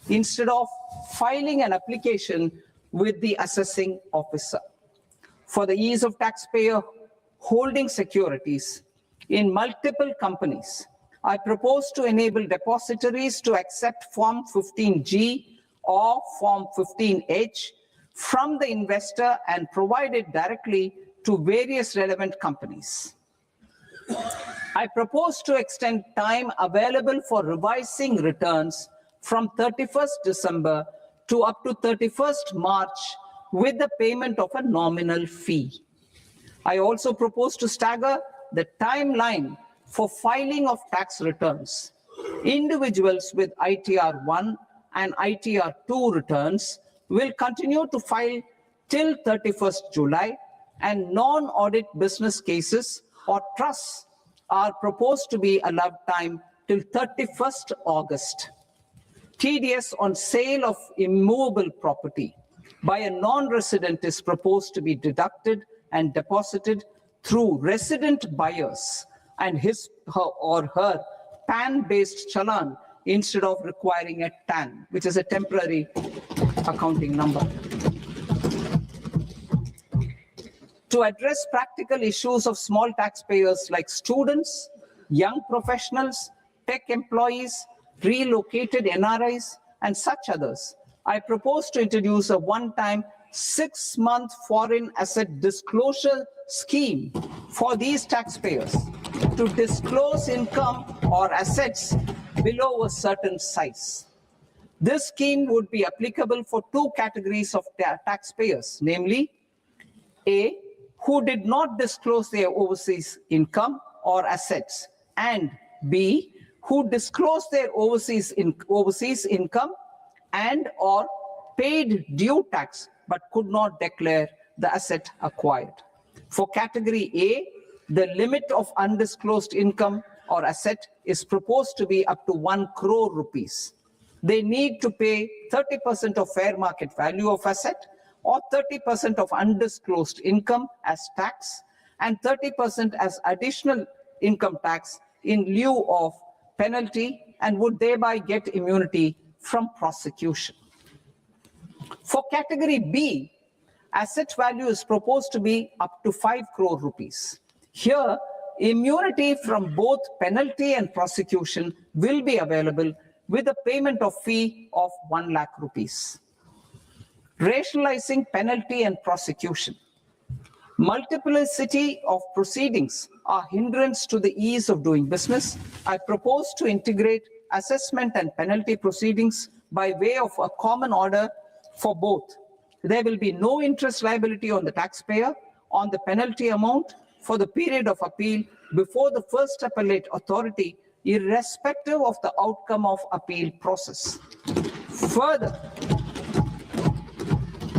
instead of filing an application with the assessing officer. For the ease of taxpayer holding securities in multiple companies, I propose to enable depositories to accept Form 15G or Form 15H from the investor and provide it directly to various relevant companies. I propose to extend time available for revising returns from 31st December to up to 31st March with the payment of a nominal fee. I also propose to stagger the timeline for filing of tax returns. Individuals with ITR 1 and ITR 2 returns will continue to file till 31st July, and non-audit business cases or trusts are proposed to be allowed time till 31st August. TDS on sale of immovable property by a non-resident is proposed to be deducted and deposited through resident buyers and his or her PAN-based challan instead of requiring a TAN, which is a temporary accounting number. To address practical issues of small taxpayers like students, young professionals, tech employees, relocated NRIs, and such others, I propose to introduce a one-time 6-month foreign asset disclosure scheme for these taxpayers to disclose income or assets below a certain size. This scheme would be applicable for two categories of taxpayers, namely, A, who did not disclose their overseas income or assets, and B, who disclose their overseas income and or paid due tax but could not declare the asset acquired. For category A, the limit of undisclosed income or asset is proposed to be up to 1 crore rupees. They need to pay 30% of fair market value of asset or 30% of undisclosed income as tax and 30% as additional income tax in lieu of penalty and would thereby get immunity from prosecution. For category B, asset value is proposed to be up to 5 crore rupees. Here, immunity from both penalty and prosecution will be available with a payment of fee of 1 lakh rupees. Rationalizing penalty and prosecution. Multiplicity of proceedings are hindrance to the ease of doing business. I propose to integrate assessment and penalty proceedings by way of a common order for both. There will be no interest liability on the taxpayer on the penalty amount for the period of appeal before the first appellate authority, irrespective of the outcome of appeal process. Further,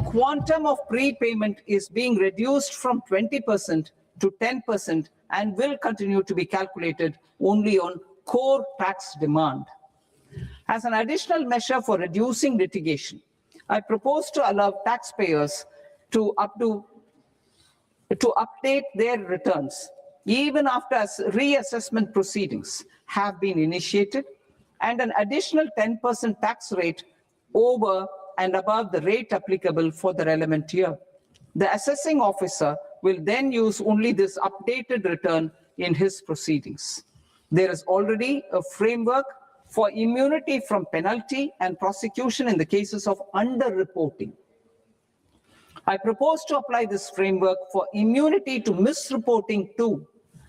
quantum of prepayment is being reduced from 20% to 10% and will continue to be calculated only on core tax demand. As an additional measure for reducing litigation, I propose to allow taxpayers to update their returns even after reassessment proceedings have been initiated, and an additional 10% tax rate over and above the rate applicable for the relevant year. The assessing officer will then use only this updated return in his proceedings. There is already a framework for immunity from penalty and prosecution in the cases of underreporting. I propose to apply this framework for immunity to misreporting too.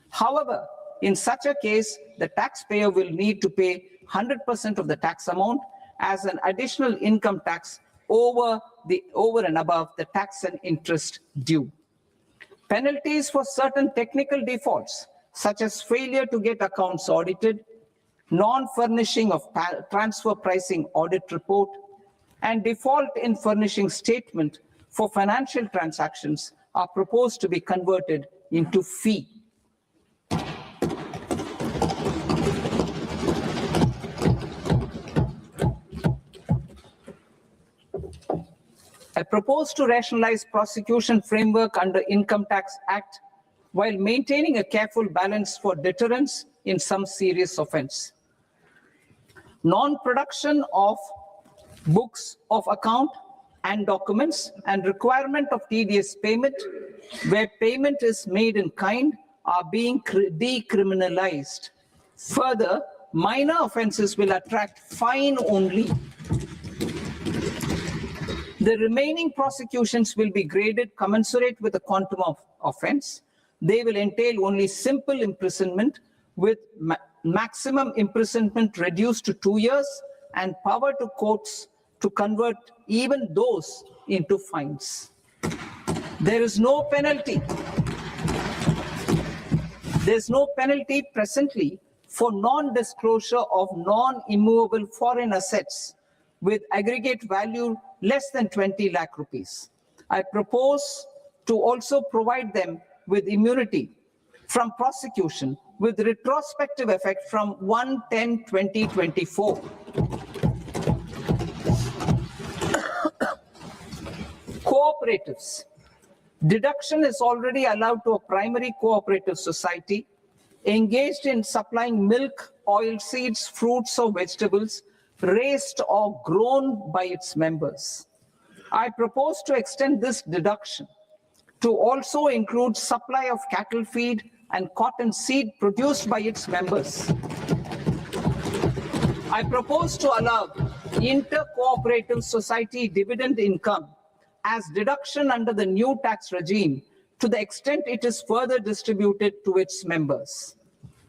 However, in such a case, the taxpayer will need to pay 100% of the tax amount as an additional income tax over and above the tax and interest due. Penalties for certain technical defaults, such as failure to get accounts audited, non-furnishing of transfer pricing audit report, and default in furnishing statement for financial transactions are proposed to be converted into fee. I propose to rationalize prosecution framework under Income Tax Act while maintaining a careful balance for deterrence in some serious offense. Non-production of books of account and documents and requirement of TDS payment where payment is made in kind are being decriminalized. Further, minor offenses will attract fine only. The remaining prosecutions will be graded commensurate with the quantum of offense. They will entail only simple imprisonment with maximum imprisonment reduced to 2 years and power to courts to convert even those into fines. There is no penalty. There's no penalty presently for non-disclosure of non-immovable foreign assets with aggregate value less than 20 lakh rupees. I propose to also provide them with immunity from prosecution with retrospective effect from 1/10/2024. Cooperatives. Deduction is already allowed to a primary cooperative society engaged in supplying milk, oilseeds, fruits or vegetables raised or grown by its members. I propose to extend this deduction to also include supply of cattle feed and cotton seed produced by its members. I propose to allow inter-cooperative society dividend income as deduction under the new tax regime to the extent it is further distributed to its members.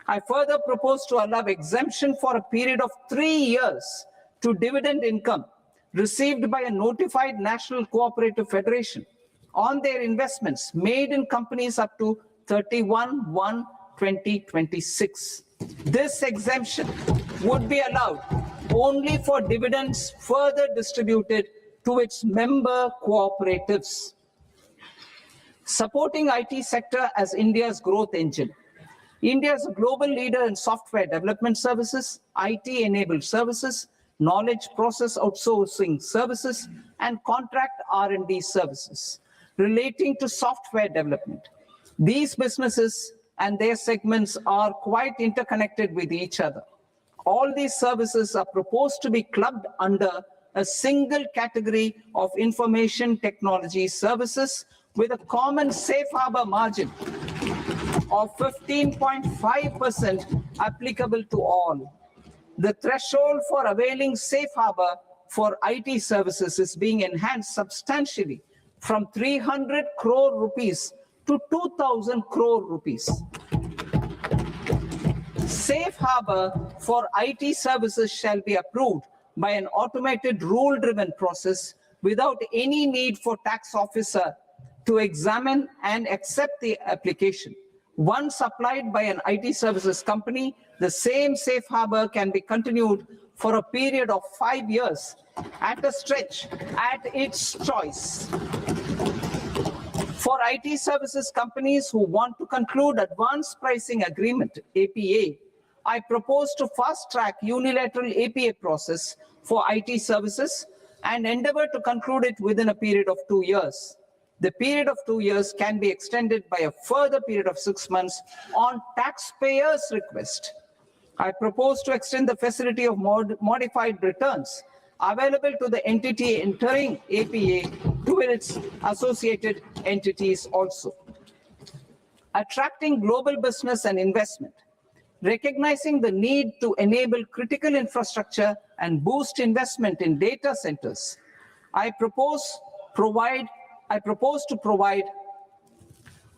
I further propose to allow exemption for a period of 3 years to dividend income received by a notified national cooperative federation on their investments made in companies up to 31/1/2026. This exemption would be allowed only for dividends further distributed to its member cooperatives. Supporting IT sector as India's growth engine. India is a global leader in software development services, IT-enabled services, knowledge process outsourcing services, and contract R&D services relating to software development. These businesses and their segments are quite interconnected with each other. All these services are proposed to be clubbed under a single category of information technology services with a common safe harbor margin of 15.5% applicable to all. The threshold for availing safe harbor for IT services is being enhanced substantially from 300 crore rupees to 2,000 crore rupees. Safe harbor for IT services shall be approved by an automated rule-driven process without any need for tax officer to examine and accept the application. Once applied by an IT services company, the same safe harbor can be continued for a period of 5 years at a stretch at its choice. For IT services companies who want to conclude advanced pricing agreement, APA, I propose to fast-track unilateral APA process for IT services and endeavor to conclude it within a period of 2 years. The period of 2 years can be extended by a further period of 6 months on taxpayers' request. I propose to extend the facility of modified returns available to the entity entering APA to its associated entities also. Attracting global business and investment. Recognizing the need to enable critical infrastructure and boost investment in data centers, I propose to provide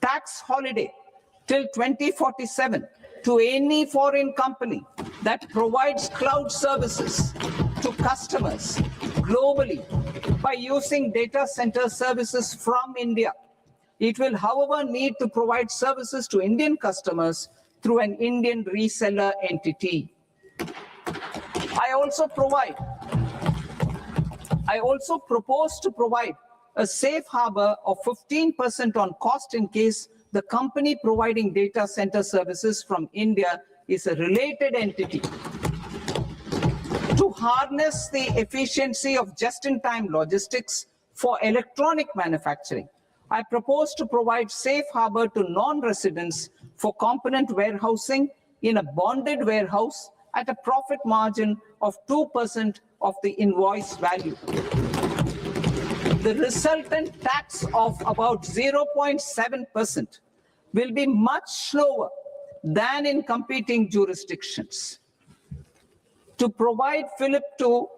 tax holiday till 2047 to any foreign company that provides cloud services to customers globally by using data center services from India. It will, however, need to provide services to Indian customers through an Indian reseller entity. I also propose to provide a safe harbor of 15% on cost in case the company providing data center services from India is a related entity. To harness the efficiency of just-in-time logistics for electronic manufacturing, I propose to provide safe harbor to non-residents for component warehousing in a bonded warehouse at a profit margin of 2% of the invoice value. The resultant tax of about 0.7% will be much lower than in competing jurisdictions. To provide fillip to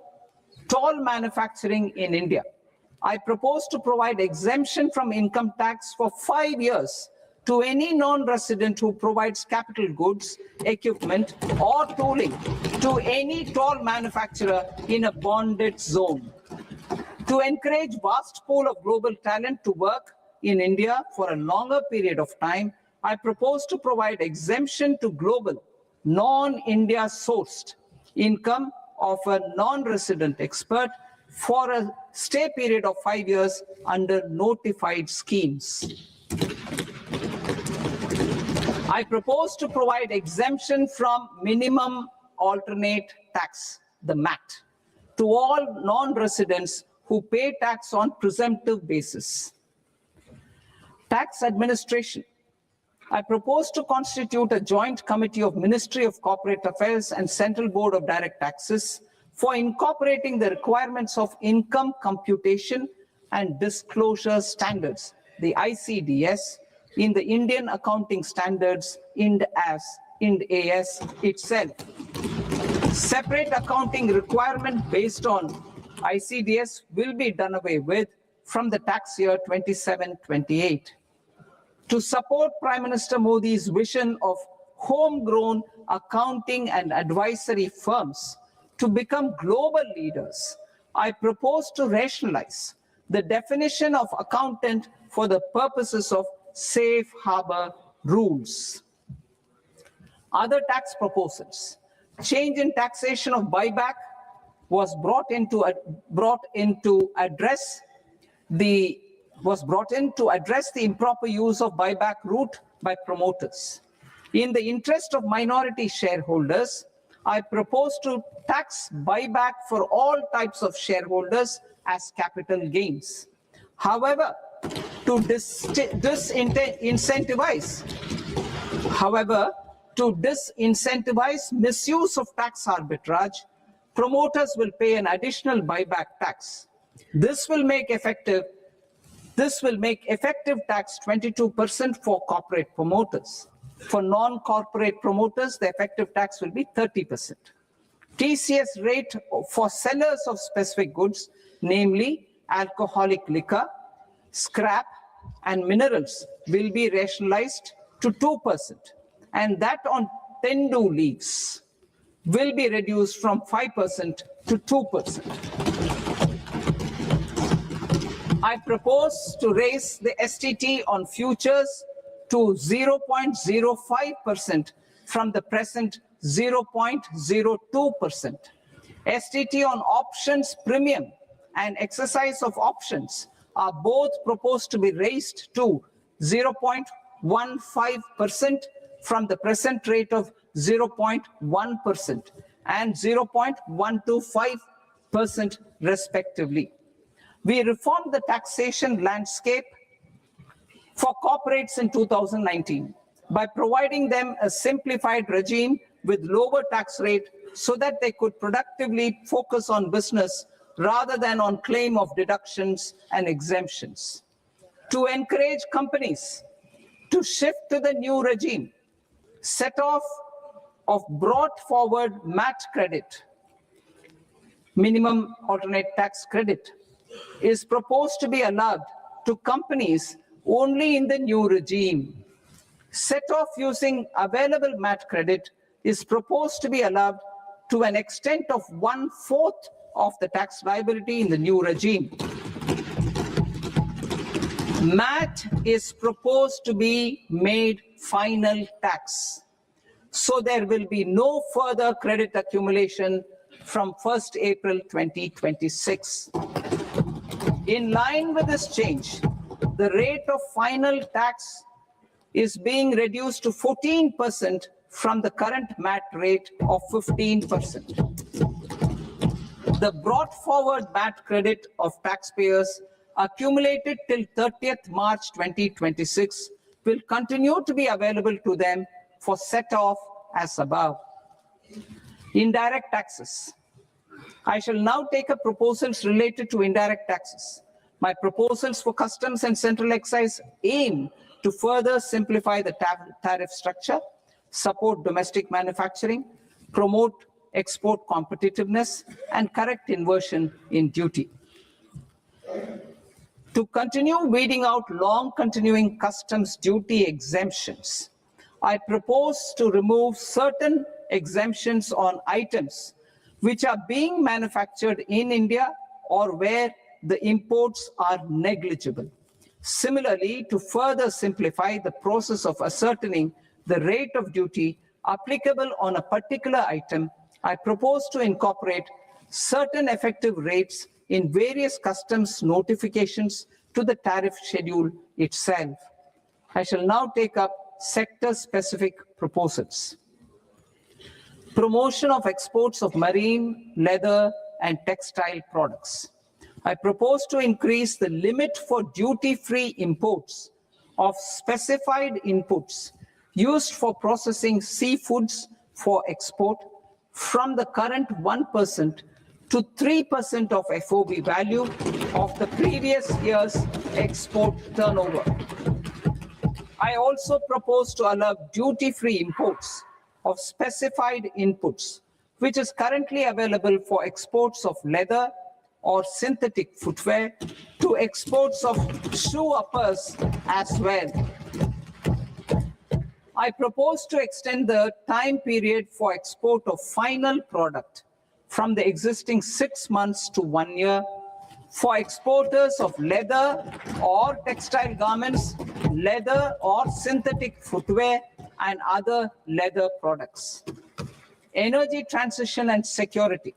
toll manufacturing in India, I propose to provide exemption from income tax for 5 years to any non-resident who provides capital goods, equipment, or tooling to any toll manufacturer in a bonded zone. To encourage vast pool of global talent to work in India for a longer period of time, I propose to provide exemption to global, non-India sourced income of a non-resident expert for a stay period of 5 years under notified schemes. I propose to provide exemption from minimum alternate tax, the MAT, to all non-residents who pay tax on presumptive basis. Tax administration. I propose to constitute a joint committee of Ministry of Corporate Affairs and Central Board of Direct Taxes for incorporating the requirements of income computation and disclosure standards, the ICDS, in the Indian Accounting Standards, IND AS itself. Separate accounting requirement based on ICDS will be done away with from the tax year 27-28. To support Prime Minister Modi's vision of homegrown accounting and advisory firms to become global leaders, I propose to rationalize the definition of accountant for the purposes of safe harbor rules. Other tax proposals. Change in taxation of buyback was brought in to address the improper use of buyback route by promoters. In the interest of minority shareholders, I propose to tax buyback for all types of shareholders as capital gains. However, to disincentivize misuse of tax arbitrage, promoters will pay an additional buyback tax. This will make effective tax 22% for corporate promoters. For non-corporate promoters, the effective tax will be 30%. TCS rate for sellers of specific goods, namely alcoholic liquor, scrap, and minerals, will be rationalized to 2%, and that on Tendu leaves will be reduced from 5% to 2%. I propose to raise the STT on futures to 0.05% from the present 0.02%. STT on options premium and exercise of options are both proposed to be raised to 0.15% from the present rate of 0.1% and 0.125% respectively. We reformed the taxation landscape for corporates in 2019 by providing them a simplified regime with lower tax rate so that they could productively focus on business rather than on claim of deductions and exemptions. To encourage companies to shift to the new regime, set off of brought forward MAT credit, minimum alternate tax credit, is proposed to be allowed to companies only in the new regime. Set off using available MAT credit is proposed to be allowed to an extent of 1/4 of the tax liability in the new regime. MAT is proposed to be made final tax, so there will be no further credit accumulation from 1st April 2026. In line with this change, the rate of final tax is being reduced to 14% from the current MAT rate of 15%. The brought forward MAT credit of taxpayers accumulated till 30th March 2026 will continue to be available to them for set off as above. Indirect taxes. I shall now take up proposals related to indirect taxes. My proposals for customs and central excise aim to further simplify the tariff structure, support domestic manufacturing, promote export competitiveness, and correct inversion in duty. To continue weeding out long continuing customs duty exemptions, I propose to remove certain exemptions on items which are being manufactured in India or where the imports are negligible. Similarly, to further simplify the process of ascertaining the rate of duty applicable on a particular item, I propose to incorporate certain effective rates in various customs notifications to the tariff schedule itself. I shall now take up sector-specific proposals. Promotion of exports of marine, leather, and textile products. I propose to increase the limit for duty-free imports of specified inputs used for processing seafoods for export from the current 1% to 3% of FOB value of the previous year's export turnover. I also propose to allow duty-free imports of specified inputs, which is currently available for exports of leather or synthetic footwear, to exports of shoe uppers as well. I propose to extend the time period for export of final product from the existing 6 months to 1 year for exporters of leather or textile garments, leather or synthetic footwear, and other leather products. Energy transition and security.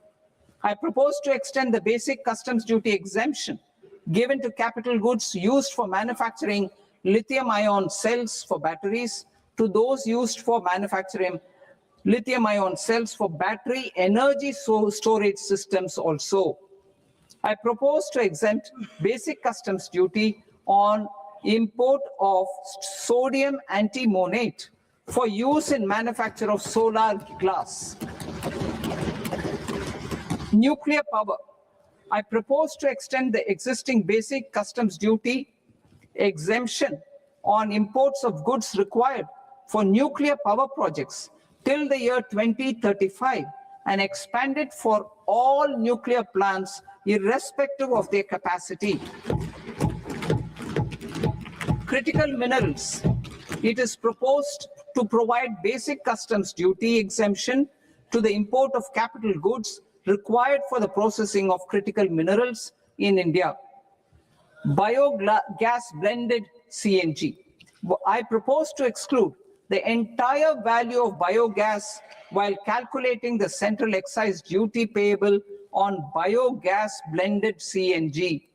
I propose to extend the basic customs duty exemption given to capital goods used for manufacturing lithium-ion cells for batteries to those used for manufacturing lithium-ion cells for battery energy storage systems also. I propose to exempt basic customs duty on import of sodium antimonate for use in manufacture of solar glass. Nuclear power. I propose to extend the existing basic customs duty exemption on imports of goods required for nuclear power projects till the year 2035 and expand it for all nuclear plants irrespective of their capacity. Critical minerals. It is proposed to provide basic customs duty exemption to the import of capital goods required for the processing of critical minerals in India. Biogas blended CNG. I propose to exclude the entire value of biogas while calculating the central excise duty payable on biogas blended CNG.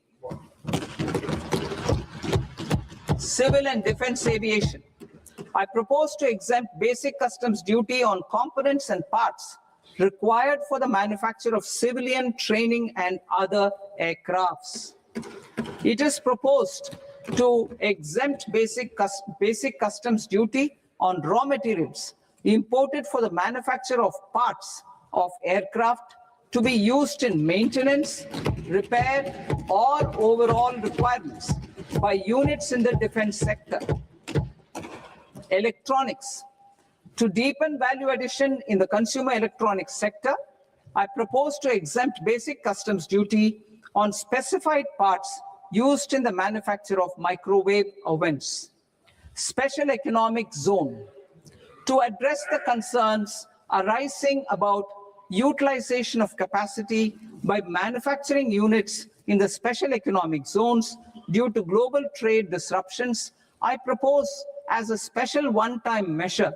Civil and defense aviation. I propose to exempt basic customs duty on components and parts required for the manufacture of civilian training and other aircrafts. It is proposed to exempt basic customs duty on raw materials imported for the manufacture of parts of aircraft to be used in maintenance, repair, or overall requirements by units in the defense sector. Electronics. To deepen value addition in the consumer electronics sector, I propose to exempt basic customs duty on specified parts used in the manufacture of microwave ovens. Special economic zone. To address the concerns arising about utilization of capacity by manufacturing units in the special economic zones due to global trade disruptions, I propose as a special one-time measure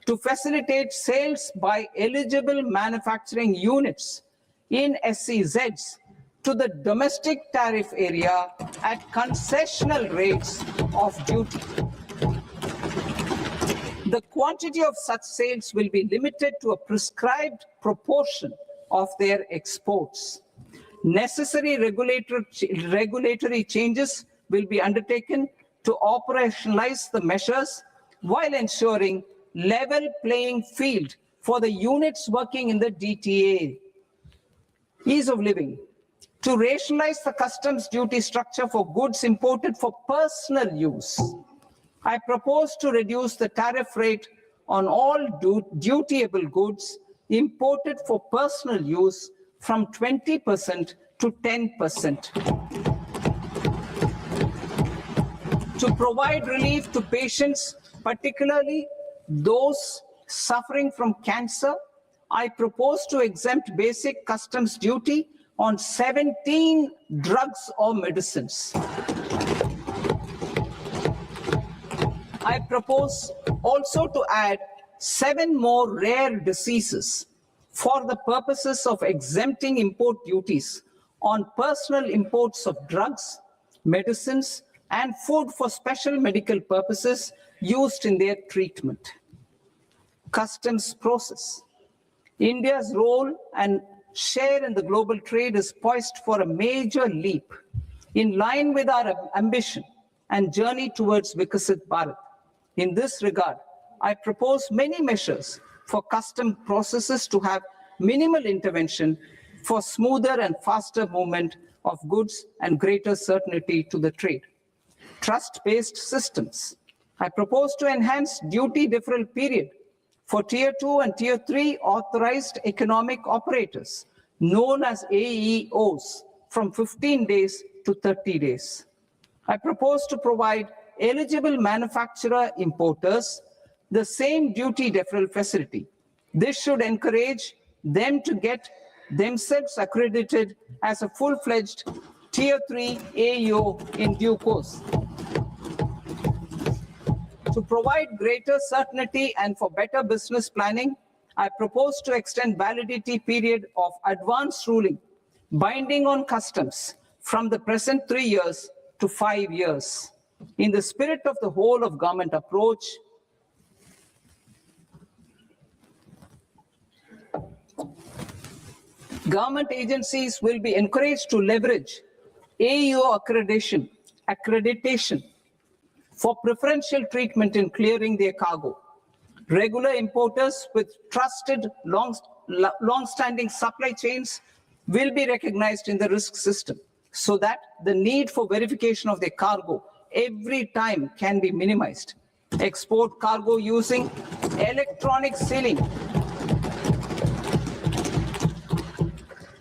to facilitate sales by eligible manufacturing units in SEZs to the domestic tariff area at concessional rates of duty. The quantity of such sales will be limited to a prescribed proportion of their exports. Necessary regulatory changes will be undertaken to operationalize the measures while ensuring level playing field for the units working in the DTA. Ease of living. To rationalize the customs duty structure for goods imported for personal use, I propose to reduce the tariff rate on all dutiable goods imported for personal use from 20% to 10%. To provide relief to patients, particularly those suffering from cancer, I propose to exempt basic customs duty on 17 drugs or medicines. I propose also to add 7 more rare diseases for the purposes of exempting import duties on personal imports of drugs, medicines, and food for special medical purposes used in their treatment. Customs process. India's role and share in the global trade is poised for a major leap in line with our ambition and journey towards Viksit Bharat. In this regard, I propose many measures for custom processes to have minimal intervention for smoother and faster movement of goods and greater certainty to the trade. Trust-based systems. I propose to enhance duty deferral period for Tier 2 and Tier 3 authorized economic operators, known as AEOs, from 15 days to 30 days. I propose to provide eligible manufacturer importers the same duty deferral facility. This should encourage them to get themselves accredited as a full-fledged Tier 3 AEO in due course. To To provide greater certainty and for better business planning, I propose to extend validity period of advance ruling binding on customs from the present 3 years to 5 years. In the spirit of the whole of government approach, government agencies will be encouraged to leverage AEO accreditation for preferential treatment in clearing their cargo. Regular importers with trusted long-standing supply chains will be recognized in the risk system so that the need for verification of their cargo every time can be minimized. Export cargo using electronic sealing.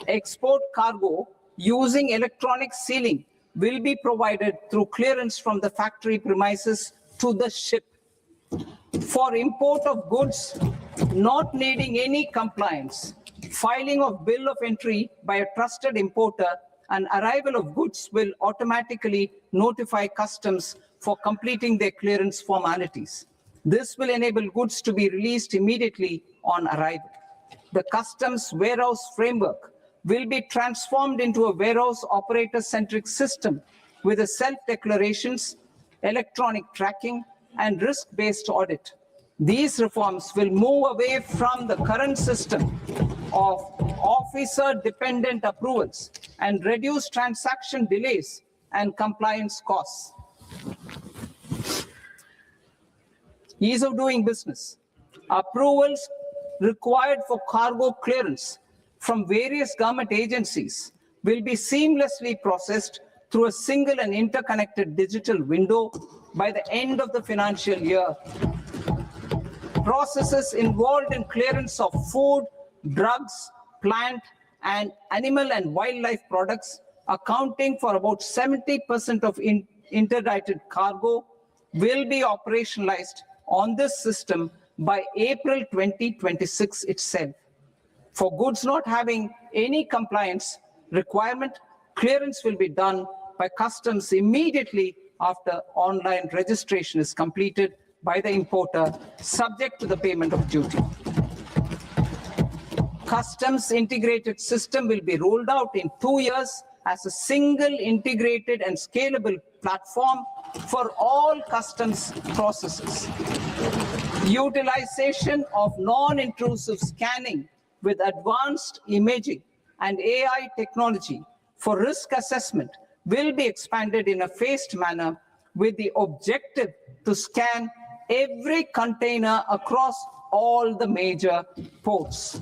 Export cargo using electronic sealing will be provided through clearance from the factory premises to the ship. For import of goods not needing any compliance, filing of bill of entry by a trusted importer and arrival of goods will automatically notify customs for completing their clearance formalities. This will enable goods to be released immediately on arrival. The customs warehouse framework will be transformed into a warehouse operator-centric system with a self-declarations, electronic tracking, and risk-based audit. These reforms will move away from the current system of officer-dependent approvals and reduce transaction delays and compliance costs. Ease of doing business. Approvals required for cargo clearance from various government agencies will be seamlessly processed through a single and interconnected digital window by the end of the financial year. Processes involved in clearance of food, drugs, plant, and animal and wildlife products, accounting for about 70% of interdicted cargo, will be operationalized on this system by April 2026 itself. For goods not having any compliance requirement, clearance will be done by customs immediately after online registration is completed by the importer, subject to the payment of duty. Customs integrated system will be rolled out in 2 years as a single integrated and scalable platform for all customs processes. Utilization of non-intrusive scanning with advanced imaging and AI technology for risk assessment will be expanded in a phased manner with the objective to scan every container across all the major ports.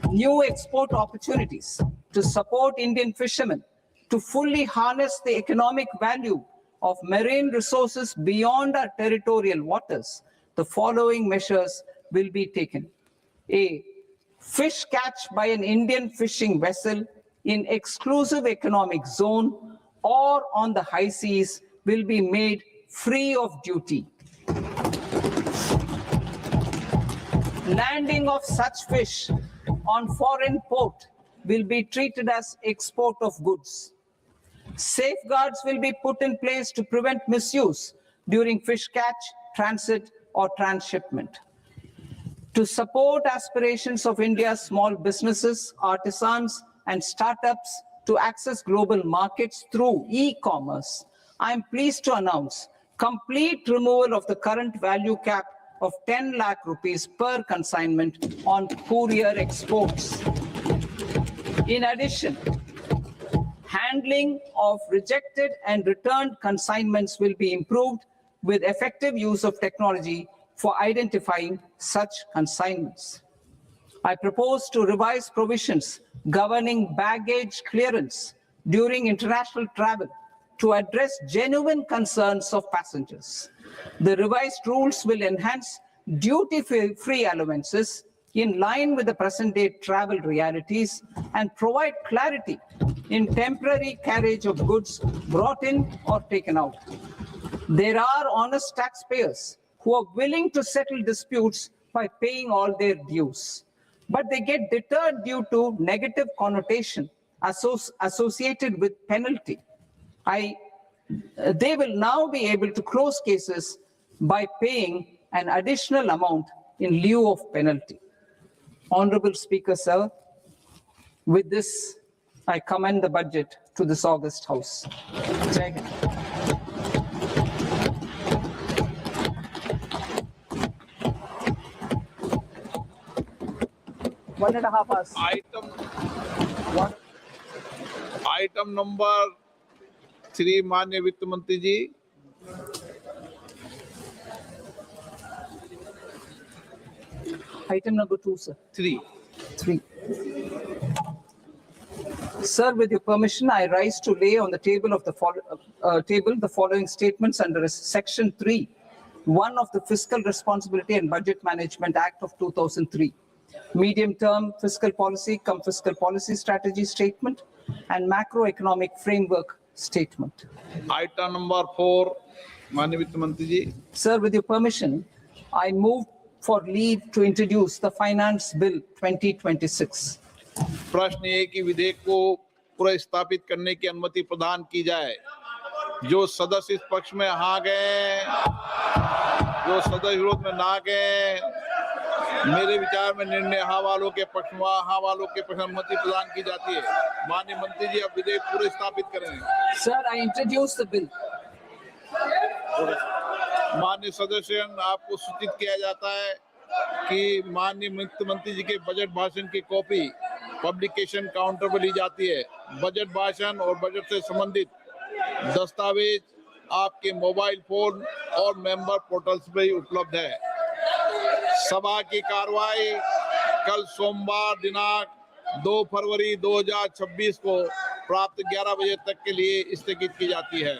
New export opportunities to support Indian fishermen to fully harness the economic value of marine resources beyond our territorial waters. The following measures will be taken. A, fish catch by an Indian fishing vessel in exclusive economic zone or on the high seas will be made free of duty. Landing of such fish on foreign port will be treated as export of goods. Safeguards will be put in place to prevent misuse during fish catch, transit, or transshipment. To support aspirations of India's small businesses, artisans, and startups to access global markets through e-commerce, I am pleased to announce complete removal of the current value cap of 10 lakh rupees per consignment on courier exports. In addition, handling of rejected and returned consignments will be improved with effective use of technology for identifying such consignments. I propose to revise provisions governing baggage clearance during international travel to address genuine concerns of passengers. The revised rules will enhance duty-free allowances in line with the present-day travel realities and provide clarity in temporary carriage of goods brought in or taken out. There are honest taxpayers who are willing to settle disputes by paying all their dues, but they get deterred due to negative connotation associated with penalty. I they will now be able to close cases by paying an additional amount in lieu of penalty. Honorable Speaker, sir, with this, I commend the budget to this august House. Jai Hind. One and a half hours. Item number 3 माननीय वित्त मंत्री जी। Item number 2, sir. 3 3. Sir, with your permission, I rise to lay on the table of the following statements under Section 3, 1 of the Fiscal Responsibility and Budget Management Act of 2003, medium-term fiscal policy cum fiscal policy strategy statement, and macroeconomic framework statement. Item number 4 माननीय वित्त मंत्री जी। Sir, with your permission, I move for leave to introduce the Finance Bill 2026. प्रश्न ये कि विधेयक को पुनर्स्थापित करने की अनुमति प्रदान की जाए। जो सदस्य इस पक्ष में हाँ गए, जो सदस्य विरोध में ना गए, मेरे विचार में निर्णय हाँ वालों के पक्ष में, हाँ वालों के पक्ष में अनुमति प्रदान की जाती है। माननीय मंत्री जी, अब विधेयक पुनर्स्थापित करें। Sir, I introduce the bill. माननीय सदस्य, आपको सूचित किया जाता है कि माननीय वित्त मंत्री जी के बजट भाषण की कॉपी पब्लिकेशन काउंटर पर ली जाती है। बजट भाषण और बजट से संबंधित दस्तावेज आपके मोबाइल फोन और मेंबर पोर्टल्स पर ही उपलब्ध है। सभा की कार्रवाई कल सोमवार दिनांक 2 फरवरी 2026 को प्राप्त 11 बजे तक के लिए स्थगित की जाती है।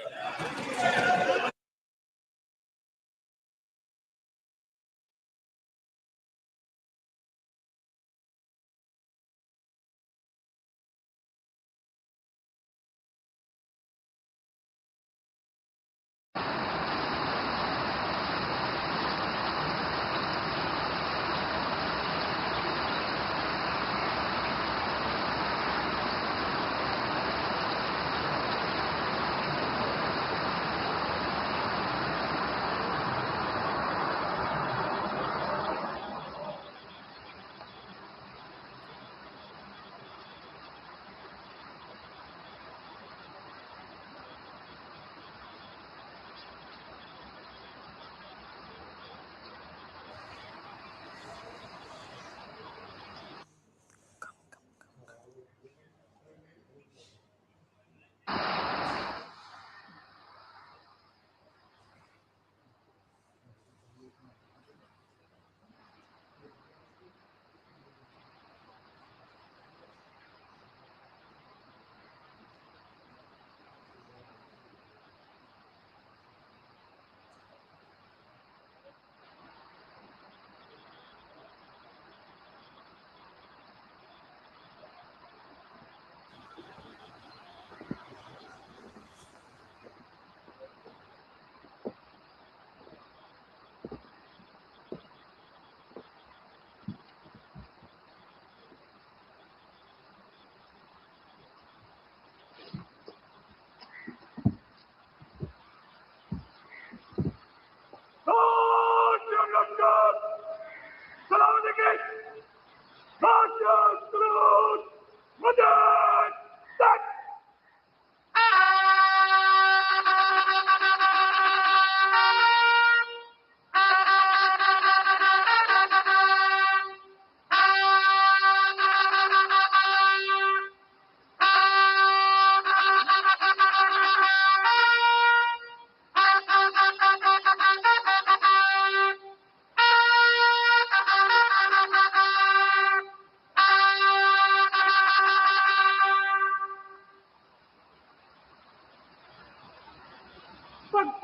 Fuck